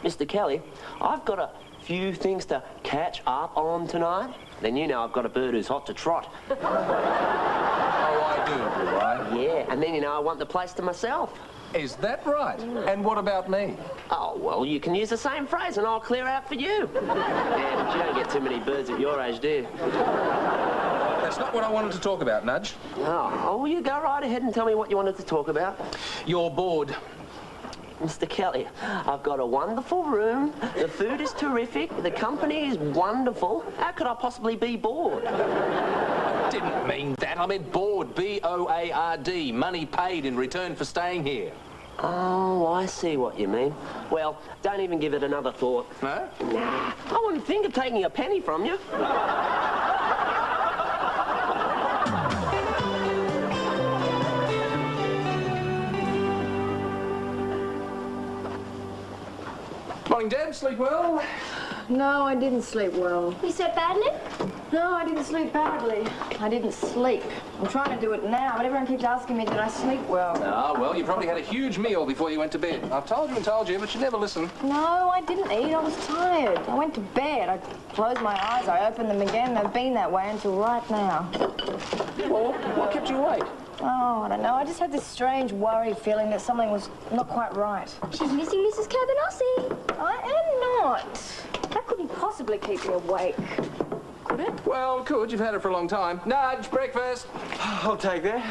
Mr. Kelly, I've got a few things to catch up on tonight. Then you know I've got a bird who's hot to trot. Oh, I do I? Yeah, and then you know I want the place to myself. Is that right? And what about me? Oh, well, you can use the same phrase and I'll clear out for you. Yeah, but you don't get too many birds at your age, do you? That's not what I wanted to talk about, Nudge. Oh, well, you go right ahead and tell me what you wanted to talk about. You're bored. Mr. Kelly, I've got a wonderful room, the food is terrific, the company is wonderful. How could I possibly be bored? I didn't mean that. I meant bored. B-O-A-R-D. Money paid in return for staying here. Oh, I see what you mean. Well, don't even give it another thought. No? Nah, I wouldn't think of taking a penny from you. darling Deb. Sleep well? No, I didn't sleep well. You slept badly? No, I didn't sleep badly. I didn't sleep. I'm trying to do it now, but everyone keeps asking me, did I sleep well? Ah, well, you probably had a huge meal before you went to bed. I've told you and told you, but you never listen. No, I didn't eat. I was tired. I went to bed. I closed my eyes. I opened them again. They've been that way until right now. Well, what kept you awake? Oh, I don't know. I just had this strange worried feeling that something was not quite right. She's missing Mrs. Cabanossi. I am not. That couldn't possibly keep me awake. Could it? Well, it could. You've had it for a long time. Nudge, breakfast. I'll take that.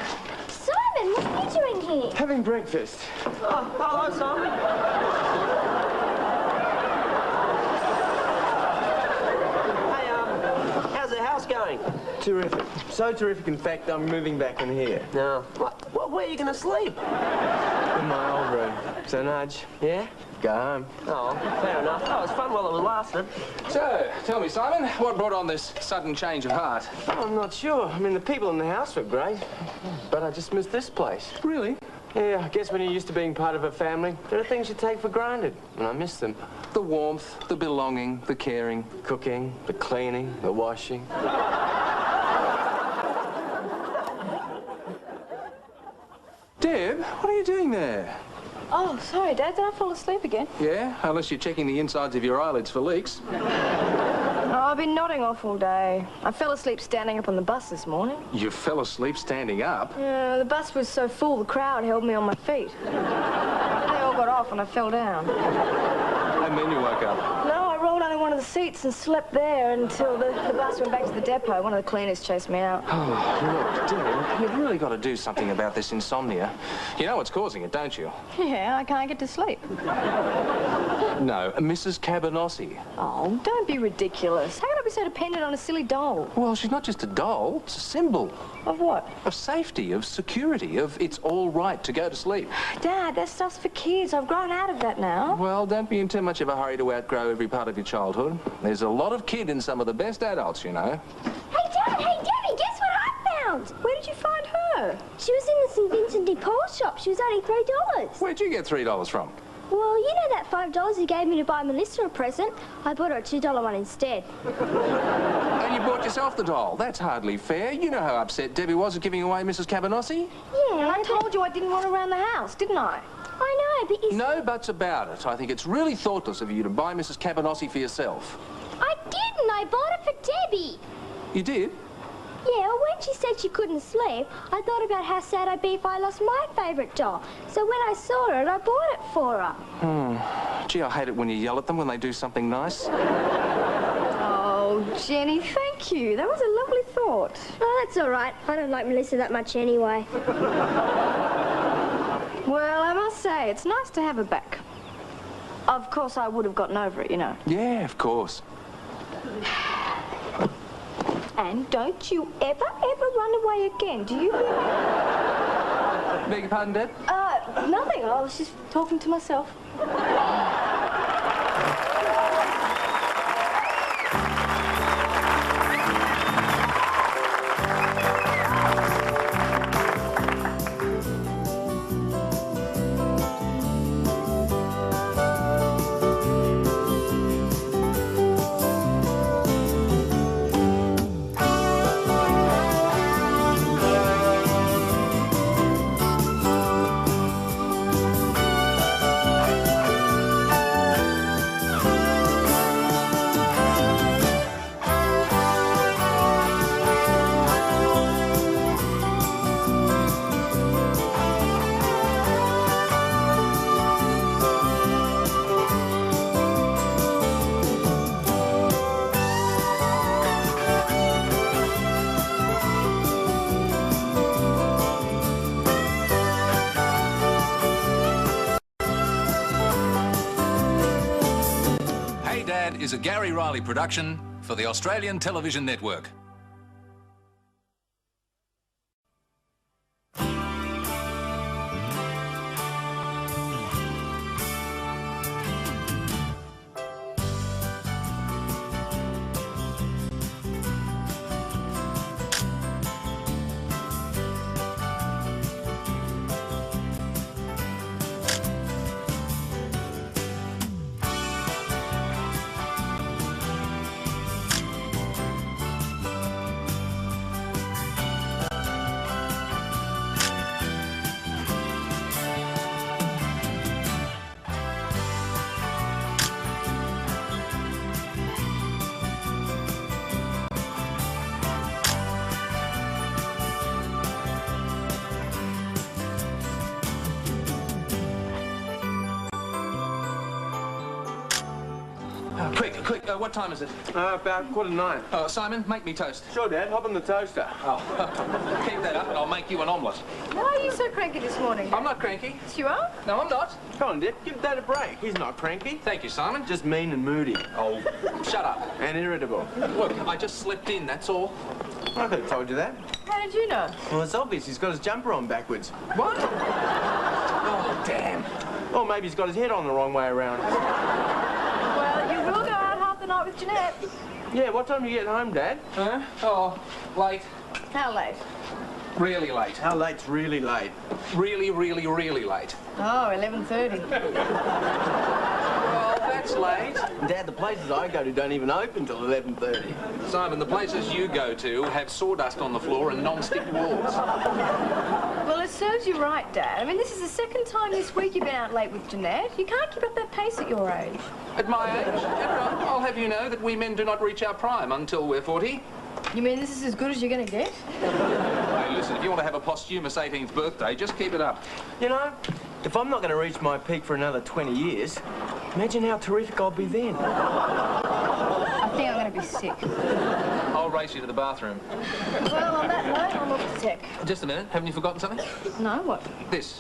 Simon, what are you doing here? Having breakfast. Oh, hello, Stormy. Hey, how's the house going? Terrific. So terrific, in fact, I'm moving back in here. No. Where are you going to sleep? In my old room. So, Nudge, Yeah? go home. Oh, fair enough. Oh, it was fun while it was lasting. So, tell me, Simon, what brought on this sudden change of heart? I'm not sure. I mean, the people in the house were great, but I just missed this place. Really? Yeah, I guess when you're used to being part of a family, there are things you take for granted, and I miss them. The warmth, the belonging, the caring. Cooking, the cleaning, the washing. Deb, what are you doing there? Oh, sorry, Dad. Did I fall asleep again? Yeah, unless you're checking the insides of your eyelids for leaks. Oh, I've been nodding off all day. I fell asleep standing up on the bus this morning. You fell asleep standing up? Yeah, the bus was so full, the crowd held me on my feet. They all got off and I fell down. And then you woke up. No, I rolled under one of the seats and slept there until the bus went back to the depot. One of the cleaners chased me out. Oh, look, Deb, you've really got to do something about this insomnia. You know what's causing it, don't you? Yeah, I can't get to sleep. No, Mrs. Cabanossi. Oh, don't be ridiculous. How can I be so dependent on a silly doll? Well, she's not just a doll, it's a symbol. Of what? Of safety, of security, of it's all right to go to sleep. Dad, that stuff's for kids. I've grown out of that now. Well, don't be in too much of a hurry to outgrow every part of your childhood. There's a lot of kid in some of the best adults, you know. Hey, Dad, hey, Debbie, guess what I found? Where did you find her? She was in the St. Vincent de Paul shop. She was only $3. Where'd you get $3 from? Well, you know that $5 you gave me to buy Melissa a present? I bought her a $2 one instead. And you bought yourself the doll. That's hardly fair. You know how upset Debbie was at giving away Mrs. Cabanossi. Yeah, I told you I didn't want her around the house, didn't I? I know, but you... No buts about it. I think it's really thoughtless of you to buy Mrs. Cabanossi for yourself. I didn't. I bought it for Debbie. You did? Yeah, well, when she said she couldn't sleep, I thought about how sad I'd be if I lost my favourite doll. So when I saw it, I bought it for her. Gee, I hate it when you yell at them when they do something nice. Oh, Jenny, thank you. That was a lovely thought. Oh, that's all right. I don't like Melissa that much anyway. Well, I must say, it's nice to have her back. Of course, I would have gotten over it, you know. Yeah, of course. And don't you ever run away again, do you? Beg your pardon, Dad? Nothing. I was just talking to myself. Is a Gary Riley production for the Australian Television Network. Quick, what time is it? About 8:45. Oh, Simon, make me toast. Sure, Dad. Hop in the toaster. Oh, keep that up and I'll make you an omelette. Why are you so cranky this morning? I'm not cranky. Yes, you are? No, I'm not. Come on, Dad. Give Dad a break. He's not cranky. Thank you, Simon. Just mean and moody. Oh, shut up. And irritable. Look, I just slipped in, that's all. I could have told you that. How did you know? Well, it's obvious. He's got his jumper on backwards. What? Oh, damn. Or maybe he's got his head on the wrong way around. Well, you will go out half the night with Jeanette. Yeah, what time are you getting home, Dad? Huh? Oh, late. How late? Really late. How late's really late? Really, really, really late. Oh, 11:30. Well, that's late. Dad, the places I go to don't even open till 11:30. Simon, the places you go to have sawdust on the floor and non-stick walls. Well, it serves you right, Dad. I mean, this is the second time this week you've been out late with Jeanette. You can't keep up that pace at your age. At my age, Deborah, I'll have you know that we men do not reach our prime until we're 40. You mean this is as good as you're going to get? Hey, listen, if you want to have a posthumous 18th birthday, just keep it up. You know, if I'm not going to reach my peak for another 20 years, imagine how terrific I'll be then. I think I'm going to be sick. I'll race you to the bathroom. Well, on that note, I'm off to tech. Just a minute, haven't you forgotten something? No, what? This.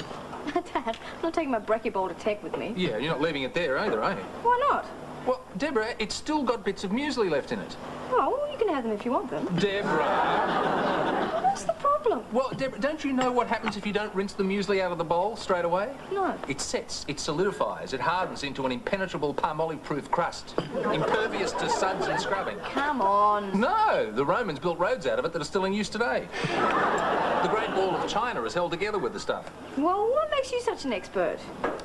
Dad, I'm not taking my brekkie bowl to tech with me. Yeah, you're not leaving it there either, are you? Why not? Well, Deborah, it's still got bits of muesli left in it. Oh, well, you can have them if you want them. Deborah! What's the problem? Well, Deborah, don't you know what happens if you don't rinse the muesli out of the bowl straight away? No. It sets, it solidifies, it hardens into an impenetrable palm-olive-proof crust, impervious to suds and scrubbing. Come on. No, the Romans built roads out of it that are still in use today. The Great Wall of China is held together with the stuff. Well, what makes you such an expert?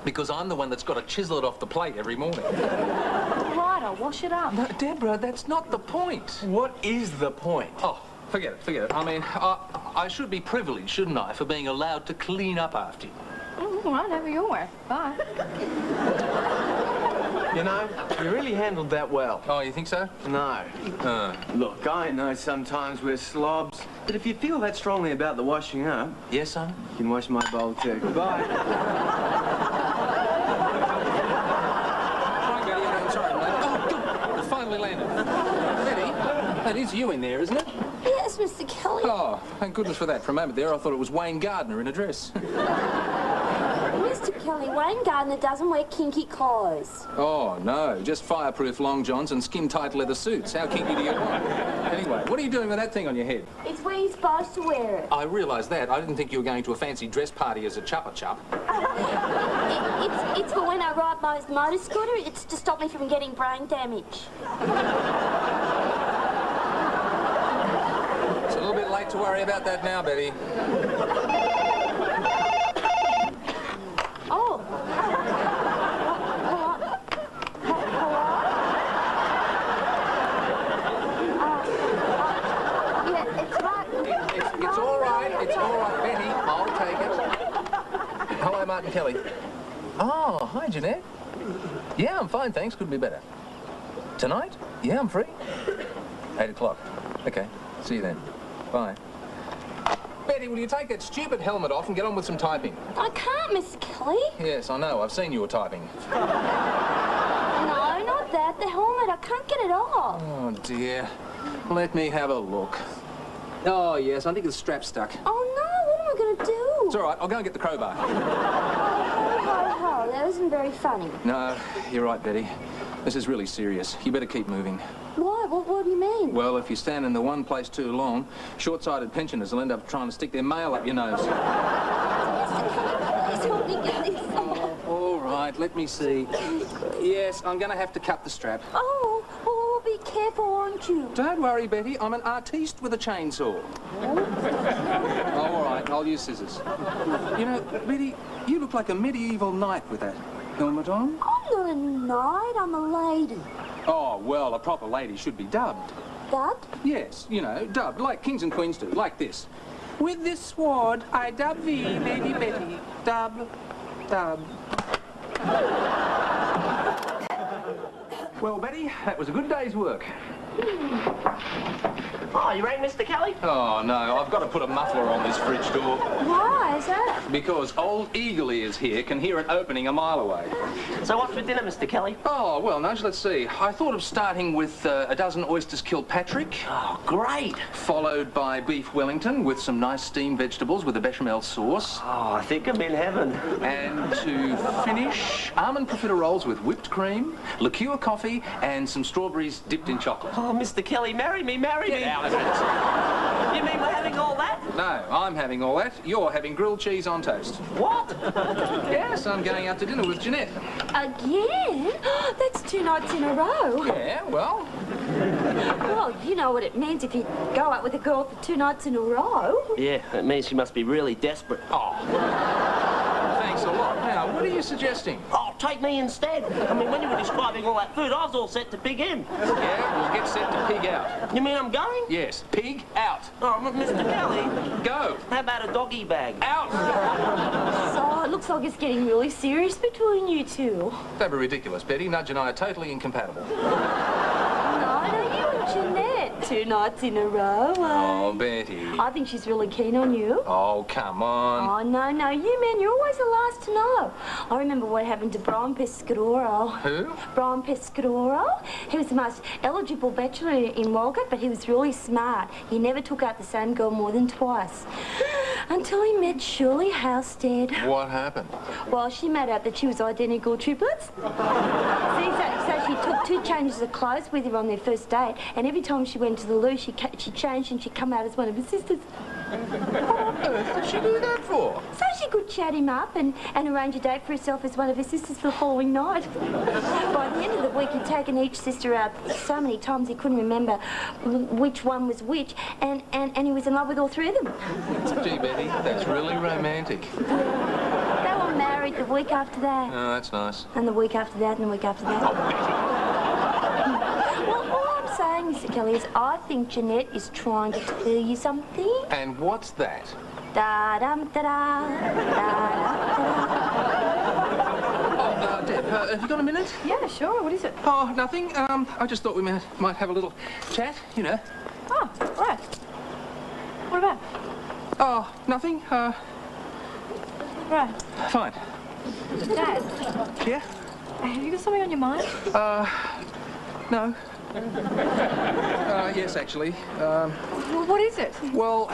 Because I'm the one that's got to chisel it off the plate every morning. Right, I'll wash it up. No, Deborah, that's not the point. What is the point? Oh, forget it, forget it. I mean, I should be privileged, shouldn't I, for being allowed to clean up after you. Oh, all right, have your way. Bye. You know, you really handled that well. Oh, you think so? No. Look, I know sometimes we're slobs, but if you feel that strongly about the washing up, Yes, son? you can wash my bowl too. Bye. Right, Betty, I'm sorry, mate. Oh, good. It finally landed. Betty, that is you in there, isn't it? Yes, Mr. Kelly. Oh, thank goodness for that. For a moment there, I thought it was Wayne Gardner in a dress. Mr. Kelly, Wayne Gardner doesn't wear kinky clothes. Oh, no, just fireproof long johns and skin-tight leather suits. How kinky do you want? Anyway, what are you doing with that thing on your head? It's where you're supposed to wear it. I realise that. I didn't think you were going to a fancy dress party as a chuppa-chup. It's for when I ride my motor scooter. It's to stop me from getting brain damage. It's a little bit late to worry about that now, Betty. Oh. Yeah, it's right. It's all right. It's all right, Betty. I'll take it. Hello, Martin Kelly. Oh, hi, Jeanette. Yeah, I'm fine, thanks. Couldn't be better. Tonight? Yeah, I'm free. 8 o'clock. Okay. See you then. Bye. Betty, will you take that stupid helmet off and get on with some typing? I can't, Mr. Kelly. Yes, I know. I've seen you were typing. No, not that. The helmet. I can't get it off. Oh, dear. Let me have a look. Oh, yes, I think the strap's stuck. Oh, no. What am I going to do? It's all right. I'll go and get the crowbar. Ho. That isn't very funny. No, you're right, Betty. This is really serious. You better keep moving. Why? What do you mean? Well, if you stand in the one place too long, short-sighted pensioners will end up trying to stick their mail up your nose. Mr. Kelly, please help me get this off. All right, let me see. Yes, I'm going to have to cut the strap. Oh, well, be careful, aren't you? Don't worry, Betty. I'm an artiste with a chainsaw. Oh, all right, I'll use scissors. You know, Betty, you look like a medieval knight with that helmet on. I'm not a knight, I'm a lady. Oh, well, a proper lady should be dubbed. Dubbed? Yes, you know, dubbed, like kings and queens do, like this. With this sword, I dub thee, Lady Betty. Dub, dub. Well, Betty, that was a good day's work. Oh, you rang Mr. Kelly? Oh, no, I've got to put a muffler on this fridge door. Why is that? Because old Eagle Ears here can hear it opening a mile away. So what's for dinner, Mr. Kelly? Oh, well, Nudge, let's see. I thought of starting with a dozen oysters Kilpatrick. Oh, great. Followed by beef Wellington with some nice steamed vegetables with a bechamel sauce. Oh, I think I'm in heaven. And to finish, almond profiteroles with whipped cream, liqueur coffee, and some strawberries dipped in chocolate. Oh, Mr. Kelly, marry me, marry me. Get out of it. You mean we're having all that? No, I'm having all that. You're having grilled cheese on toast. What? Yes, I'm going out to dinner with Jeanette. Again? That's 2 nights in a row. Yeah, well, Well, you know what it means if you go out with a girl for 2 nights in a row. Yeah, it means she must be really desperate. oh. Thanks a lot. Now, what are you suggesting? Oh, take me instead. I mean, when you were describing all that food, I was all set to pig in. Yeah, we'll get set to pig out. You mean I'm going? Yes, pig out. Oh, Mr. Kelly, Go. how about a doggy bag? Out. So it looks like it's getting really serious between you two. That'd be ridiculous, Betty. Nudge and I are totally incompatible. No, you and Jeanette. 2 nights in a row, Oh, Betty. I think she's really keen on you. Oh, come on. Oh, no, you men, you're always the last to know. I remember what happened to Brian Pescadoro. Who? Brian Pescadoro. He was the most eligible bachelor in Walgett, but he was really smart. He never took out the same girl more than twice. Until he met Shirley Halstead. What happened? Well, she made out that she was identical triplets. See, so she took 2 changes of clothes with her on their first date, and every time she went to the loo, she changed and she'd come out as one of her sisters. What on earth did she do that for? So she could chat him up and arrange a date for herself as one of her sisters for the following night. By the end of the week, he'd taken each sister out so many times he couldn't remember which one was which, and he was in love with all 3 of them. Gee, Betty, that's really romantic. They were married the week after that, Oh, that's nice. and the week after that, and the week after that. Oh, Betty. Well, all I'm saying, Mr. Kelly, is I think Jeanette is trying to tell you something. And what's that? Da-dum-da-da, da-da-da-da. Deb, have you got a minute? Yeah, sure. What is it? Oh, nothing. I just thought we might have a little chat, you know. Oh, right. What about? Oh, nothing. Right. Fine. Dad, Yeah? have you got something on your mind? No. Yes, actually. Well, what is it? Well,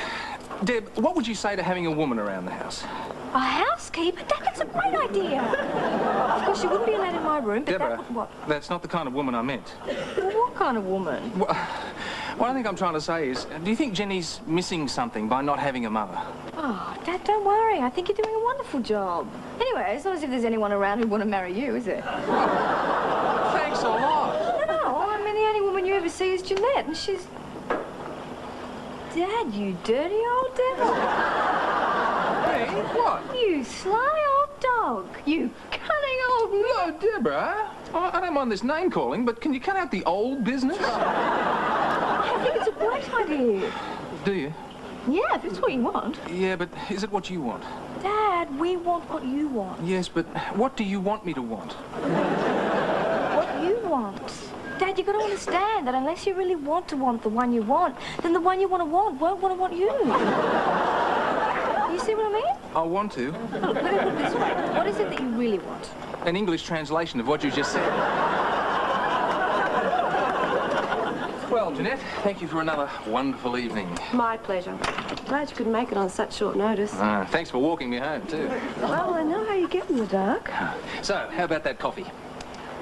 Deb, what would you say to having a woman around the house? A housekeeper? Dad, that's a great idea. Of course, she wouldn't be allowed in my room, but Deborah, that would... What? that's not the kind of woman I meant. Well, what kind of woman? What I think I'm trying to say is, do you think Jenny's missing something by not having a mother? Oh, Dad, don't worry. I think you're doing a wonderful job. Anyway, it's not as if there's anyone around who'd want to marry you, is there? Thanks a lot. No, I mean, the only woman you ever see is Jeanette, and she's... Dad, you dirty old devil. Hey, what? You sly old dog. You cunning old... No, Deborah. I don't mind this name calling, but can you cut out the old business? I think it's a great idea. Do you? Yeah, if it's what you want. Yeah, but is it what you want? Dad, we want what you want. Yes, but what do you want me to want? What you want. Dad, you've got to understand that unless you really want to want the one you want, then the one you want to want won't want to want you. You see what I mean? I want to. Look, let me put it this way. What is it that you really want? An English translation of what you just said. Well, Jeanette, thank you for another wonderful evening. My pleasure. Glad you could make it on such short notice. Thanks for walking me home, too. Well, I know how you get in the dark. So, how about that coffee?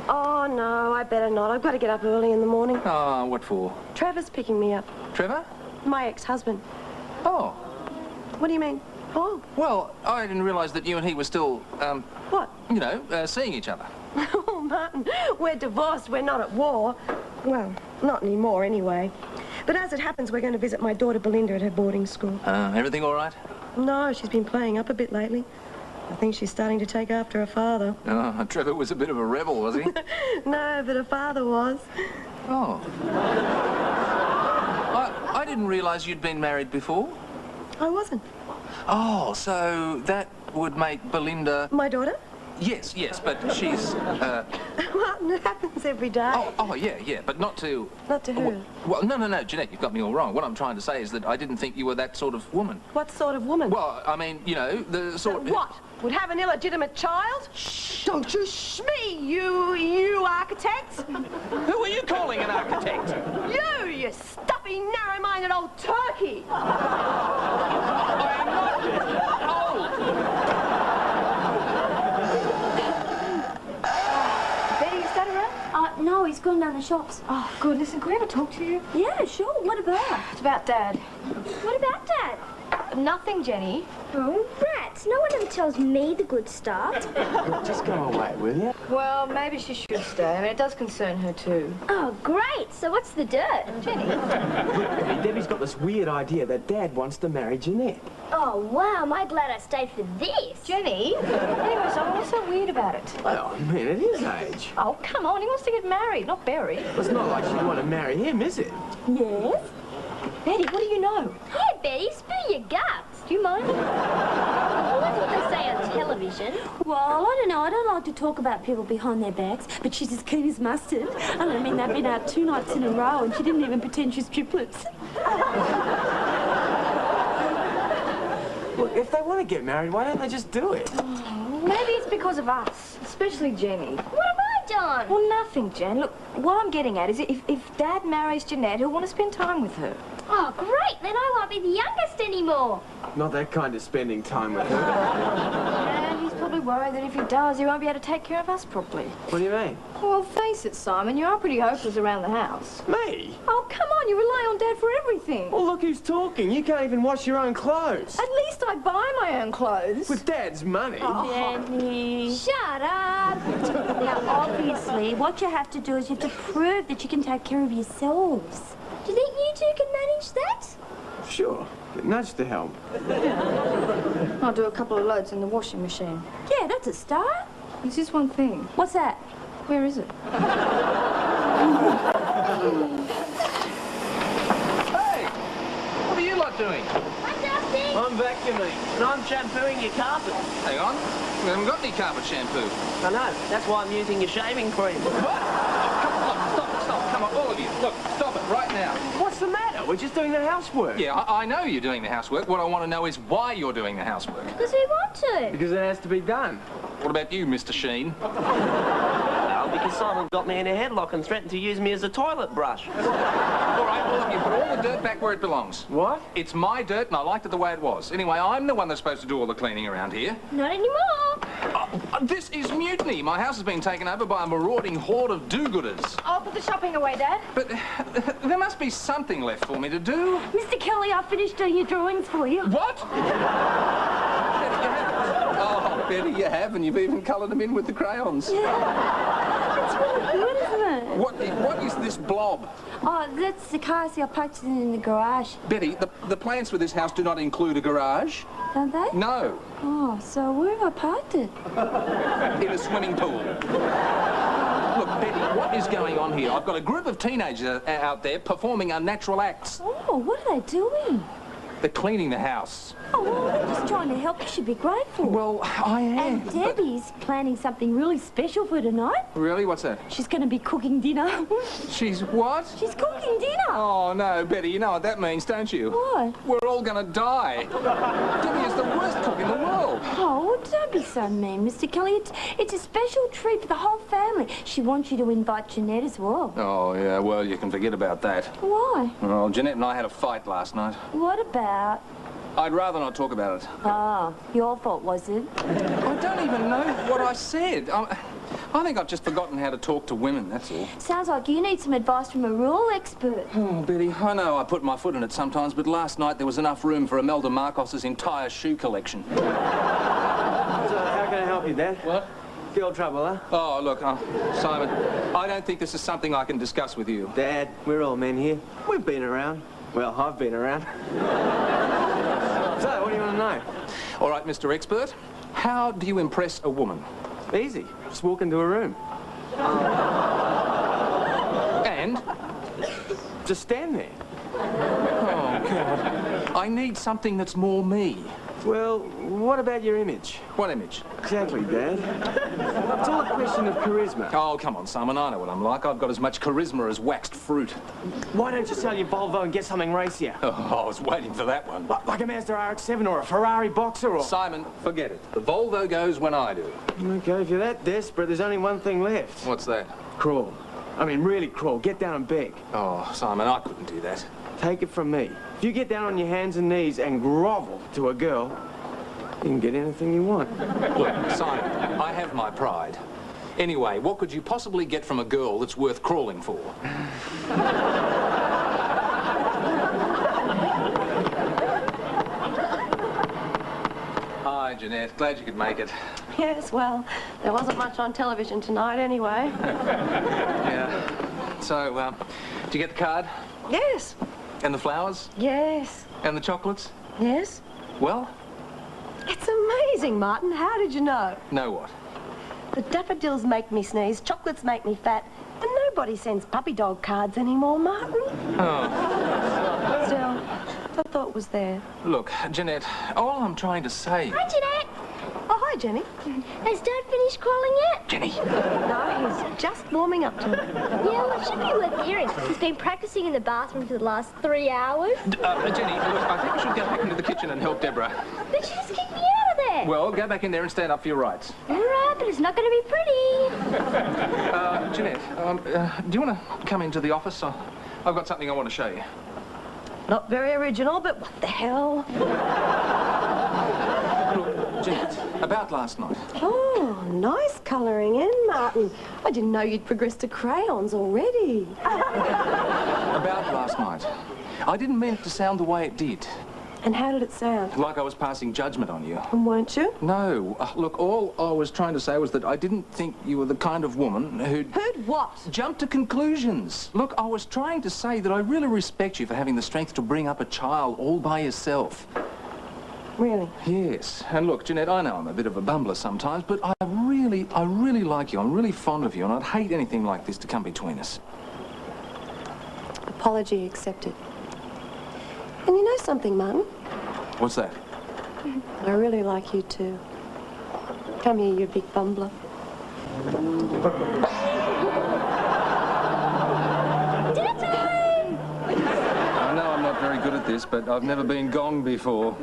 Oh, no, I better not. I've got to get up early in the morning. Oh, what for? Trevor's picking me up. Trevor? My ex-husband. Oh, What do you mean? Oh, well, I didn't realise that you and he were still, what? you know, seeing each other. Oh, Martin, we're divorced. We're not at war. Well, not anymore, anyway. But as it happens, we're going to visit my daughter Belinda at her boarding school. Everything all right? No, she's been playing up a bit lately. I think she's starting to take after her father. Oh, Trevor was a bit of a rebel, was he? No, but her father was. Oh. I didn't realise you'd been married before. I wasn't. Oh, so that would make Belinda... My daughter? Yes, but she's, Well, it happens every day. Oh, yeah, but not to... Not to who? Well, no, Jeanette, you've got me all wrong. What I'm trying to say is that I didn't think you were that sort of woman. What sort of woman? Well, I mean, you know, the sort... What? Would have an illegitimate child? Shh! Don't you shh me, you architect! Who are you calling an architect? You stuffy, narrow-minded old turkey! I am not old! Betty, is Dad around? No, he's gone down the shops. Oh, good. Listen, can we have a talk to you? Yeah, sure. What about? It's about Dad. What about Dad? Nothing, Jenny. Oh, rats. No one ever tells me the good stuff. Look, just go away, will you? Well, maybe she should stay. I mean, it does concern her, too. Oh, great. So what's the dirt? Jenny. Look, Betty, Debbie's got this weird idea that Dad wants to marry Jeanette. Oh, wow. Am I glad I stayed for this? Jenny? Anyway, so what's so weird about it? Well, I mean, it is age. Oh, come on. He wants to get married, not buried. It's not like she'd want to marry him, is it? Yes? Betty, what do you know? Hey, Betty, spill your guts. Do you mind? What did they say on television? Well, I don't know. I don't like to talk about people behind their backs, but she's as keen as mustard. I mean, they've been out 2 nights in a row, and she didn't even pretend she's triplets. Look, if they want to get married, why don't they just do it? Maybe it's because of us, especially Jenny. What have I done? Well, nothing, Jen. Look, what I'm getting at is if Dad marries Jeanette, he'll want to spend time with her. Oh, great. Then I won't be the youngest anymore. Not that kind of spending time with her. And he's probably worried that if he does, he won't be able to take care of us properly. What do you mean? Well, face it, Simon, you are pretty hopeless around the house. Me? Oh, come on, you rely on Dad for everything. Well, look who's talking. You can't even wash your own clothes. At least I buy my own clothes. With Dad's money. Jenny. Shut up. Now, obviously, what you have to do is you have to prove that you can take care of yourselves. Do you think you two can manage that? Sure. Get Nudge to help. I'll do a couple of loads in the washing machine. Yeah, that's a start. There's just one thing. What's that? Where is it? Hey! What are you lot doing? I'm dusting. I'm vacuuming, and I'm shampooing your carpet. Hang on. We haven't got any carpet shampoo. I know, that's why I'm using your shaving cream. What? Come on, stop. Come on, all of you. Look, stop it right now. What's the matter? We're just doing the housework. Yeah, I know you're doing the housework. What I want to know is why you're doing the housework. Because we want to. Because it has to be done. What about you, Mr. Sheen? Well, because Simon got me in a headlock and threatened to use me as a toilet brush. All right, well, look, you put all the dirt back where it belongs. What? It's my dirt, and I liked it the way it was. Anyway, I'm the one that's supposed to do all the cleaning around here. Not anymore. This is mutiny. My house has been taken over by a marauding horde of do-gooders. I'll put the shopping away, Dad. But there must be something left for me to do. Mr. Kelly, I finished doing your drawings for you. What? Oh, Betty, you have, and you've even coloured them in with the crayons. Yeah. It's really good, isn't it? What is this blob? Oh, that's the car. See, I parked it in the garage. Betty, the plans for this house do not include a garage. Don't they? No. Oh, so where have I parked it? In a swimming pool. Look, Betty, what is going on here? I've got a group of teenagers out there performing unnatural acts. Oh, what are they doing? They're cleaning the house. Oh, well, I'm just trying to help. You should be grateful. Well, I am. And but- Debbie's planning something really special for tonight. Really? What's that? She's going to be cooking dinner. She's what? She's cooking dinner. Oh, no, Betty, you know what that means, don't you? What? We're all gonna die. Debbie is the worst cook in the world. Oh, well, don't be so mean, Mr. Kelly. It's a special treat for the whole family. She wants you to invite Jeanette as well. Oh, yeah, well, you can forget about that. Why? Well, Jeanette and I had a fight last night. What about? I'd rather not talk about it. Oh, your fault, was it? I don't even know what I said. I think I've just forgotten how to talk to women, that's all. Sounds like you need some advice from a rule expert. Oh, Betty, I know I put my foot in it sometimes, but last night there was enough room for Imelda Marcos's entire shoe collection. So, how can I help you, Dad? What? Girl trouble, huh? Oh, look, Simon, I don't think this is something I can discuss with you. Dad, we're all men here. We've been around. Well, I've been around. So, what do you want to know? All right, Mr. Expert, how do you impress a woman? Easy. Just walk into a room. And? Just stand there. Oh, God. I need something that's more me. Well, what about your image? What image? Exactly, Dad. It's all a question of charisma. Oh, come on, Simon. I know what I'm like. I've got as much charisma as waxed fruit. Why don't you sell your Volvo and get something racier? Oh, I was waiting for that one. Like a Mazda RX-7 or a Ferrari Boxer or... Simon, forget it. The Volvo goes when I do. Okay, if you're that desperate, there's only one thing left. What's that? Crawl. I mean, really crawl. Get down and beg. Oh, Simon, I couldn't do that. Take it from me. If you get down on your hands and knees and grovel to a girl, you can get anything you want. Look, Simon, I have my pride. Anyway, what could you possibly get from a girl that's worth crawling for? Hi, Jeanette. Glad you could make it. Yes, well, there wasn't much on television tonight anyway. Yeah. So, did you get the card? Yes. And the flowers? Yes. And the chocolates? Yes. Well? It's amazing, Martin. How did you know? Know what? The daffodils make me sneeze, chocolates make me fat, and nobody sends puppy dog cards anymore, Martin. Oh. Still, I thought it was there. Look, Jeanette, all I'm trying to say... Hi, Jeanette. Oh, hi, Jenny. Has Dad finished crawling yet? Jenny! No, he's just warming up to it. Yeah, well, it should be worth hearing. He's been practicing in the bathroom for the last 3 hours. Jenny, look, I think we should go back into the kitchen and help Deborah. But she just kicked me out of there. Well, go back in there and stand up for your rights. All right, but it's not going to be pretty. Jeanette, do you want to come into the office? I've got something I want to show you. Not very original, but what the hell? Look, Jeanette, about last night. Oh, nice colouring in, Martin. I didn't know you'd progressed to crayons already. About last night. I didn't mean it to sound the way it did. And how did it sound? Like I was passing judgment on you. And weren't you? No. Look, all I was trying to say was that I didn't think you were the kind of woman who'd... Who'd what? Jump to conclusions. Look, I was trying to say that I really respect you for having the strength to bring up a child all by yourself. Really? Yes. And look, Jeanette, I know I'm a bit of a bumbler sometimes, but I really like you. I'm really fond of you, and I'd hate anything like this to come between us. Apology accepted. And you know something, Martin? What's that? I really like you too. Come here, you big bumbler. Dinner time! I know I'm not very good at this, but I've never been gonged before.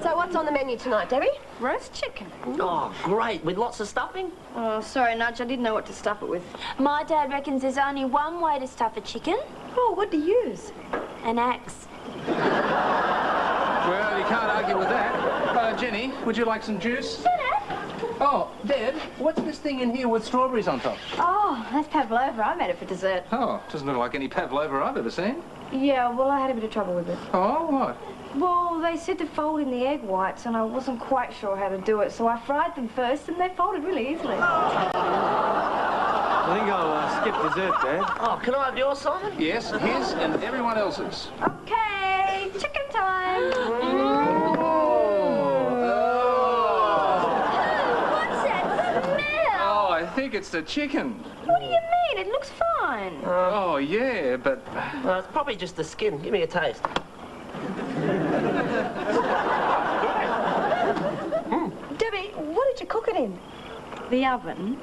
So what's on the menu tonight, Debbie? Roast chicken. Oh, great. With lots of stuffing? Oh, sorry, Nudge. I didn't know what to stuff it with. My dad reckons there's only one way to stuff a chicken. Oh, what do you use? An axe. Well, you can't argue with that. Jenny, would you like some juice? Oh, Deb, what's this thing in here with strawberries on top? Oh, that's pavlova. I made it for dessert. Oh, doesn't look like any pavlova I've ever seen. Yeah, well, I had a bit of trouble with it. Oh, what? Well, they said to fold in the egg whites, and I wasn't quite sure how to do it, so I fried them first, and they folded really easily. I think I'll skip dessert, Dad. Oh, can I have yours, Simon? Yes, his and everyone else's. Okay, chicken time. What's that smell? Oh, I think it's the chicken. What do you mean? It looks fine. Oh, yeah, but... It's probably just the skin. Give me a taste. Debbie, what did you cook it in? The oven.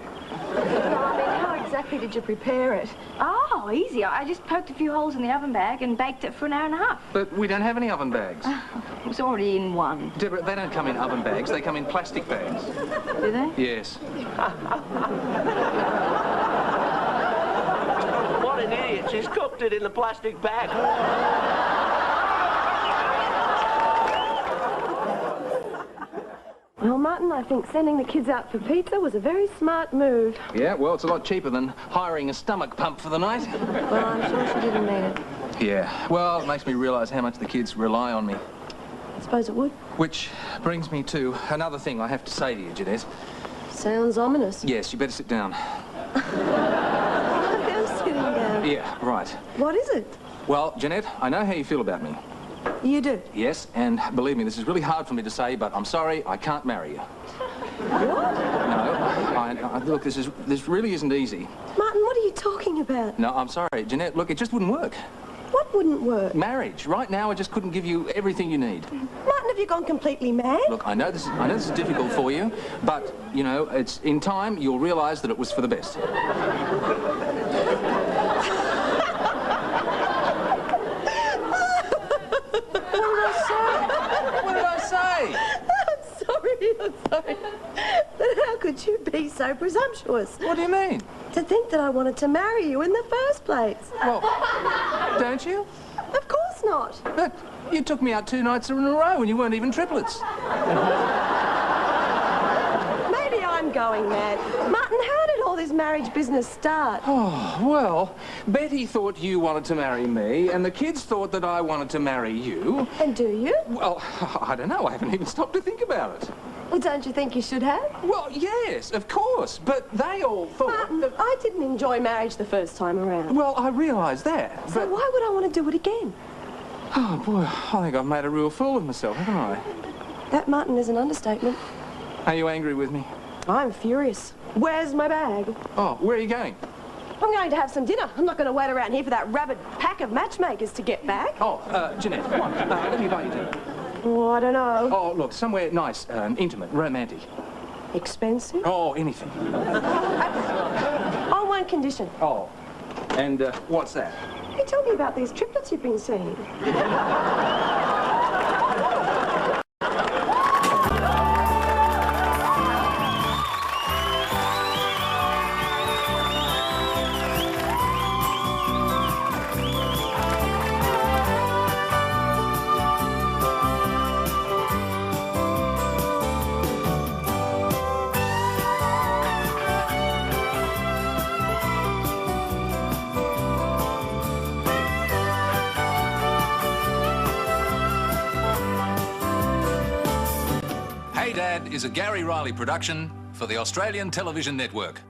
No, I mean, how exactly did you prepare it? Oh, easy. I just poked a few holes in the oven bag and baked it for an hour and a half. But we don't have any oven bags. It was already in one. Deborah, they don't come in oven bags, they come in plastic bags. Do they? Yes. What an idiot. She's cooked it in the plastic bag. Well, Martin, I think sending the kids out for pizza was a very smart move. Yeah, well, it's a lot cheaper than hiring a stomach pump for the night. Well, I'm sure she didn't mean it. Yeah, well, it makes me realise how much the kids rely on me. I suppose it would. Which brings me to another thing I have to say to you, Jeanette. Sounds ominous. Yes, you better sit down. I am sitting down. Yeah, right. What is it? Well, Jeanette, I know how you feel about me. You do? Yes, and believe me, this is really hard for me to say, but I'm sorry, I can't marry you. What? No, look, this really isn't easy. Martin, what are you talking about? No, I'm sorry, Jeanette, look, it just wouldn't work. What wouldn't work? Marriage. Right now, I just couldn't give you everything you need. Martin, have you gone completely mad? Look, I know this is difficult for you, but, you know, it's in time you'll realise that it was for the best. What did I say? I'm sorry. But how could you be so presumptuous? What do you mean? To think that I wanted to marry you in the first place. Well, don't you? Of course not. But you took me out 2 nights in a row and you weren't even triplets. Maybe I'm going mad. Martin, how did all this marriage business start? Oh, well, Betty thought you wanted to marry me, and the kids thought that I wanted to marry you. And do you? Well, I don't know. I haven't even stopped to think about it. Well, don't you think you should have? Well, yes, of course, but they all thought... Martin, that... I didn't enjoy marriage the first time around. Well, I realise that, So why would I want to do it again? Oh, boy, I think I've made a real fool of myself, haven't I? That, Martin, is an understatement. Are you angry with me? I'm furious. Where's my bag? Oh, where are you going? I'm going to have some dinner. I'm not going to wait around here for that rabid pack of matchmakers to get back. Oh, Jeanette, come on. Let me buy you dinner. Oh, I don't know. Oh, look, somewhere nice, intimate, romantic. Expensive? Oh, anything. On one condition. Oh, and what's that? Hey, tell me about these triplets you've been seeing. Hey Dad is a Gary Riley production for the Australian Television Network.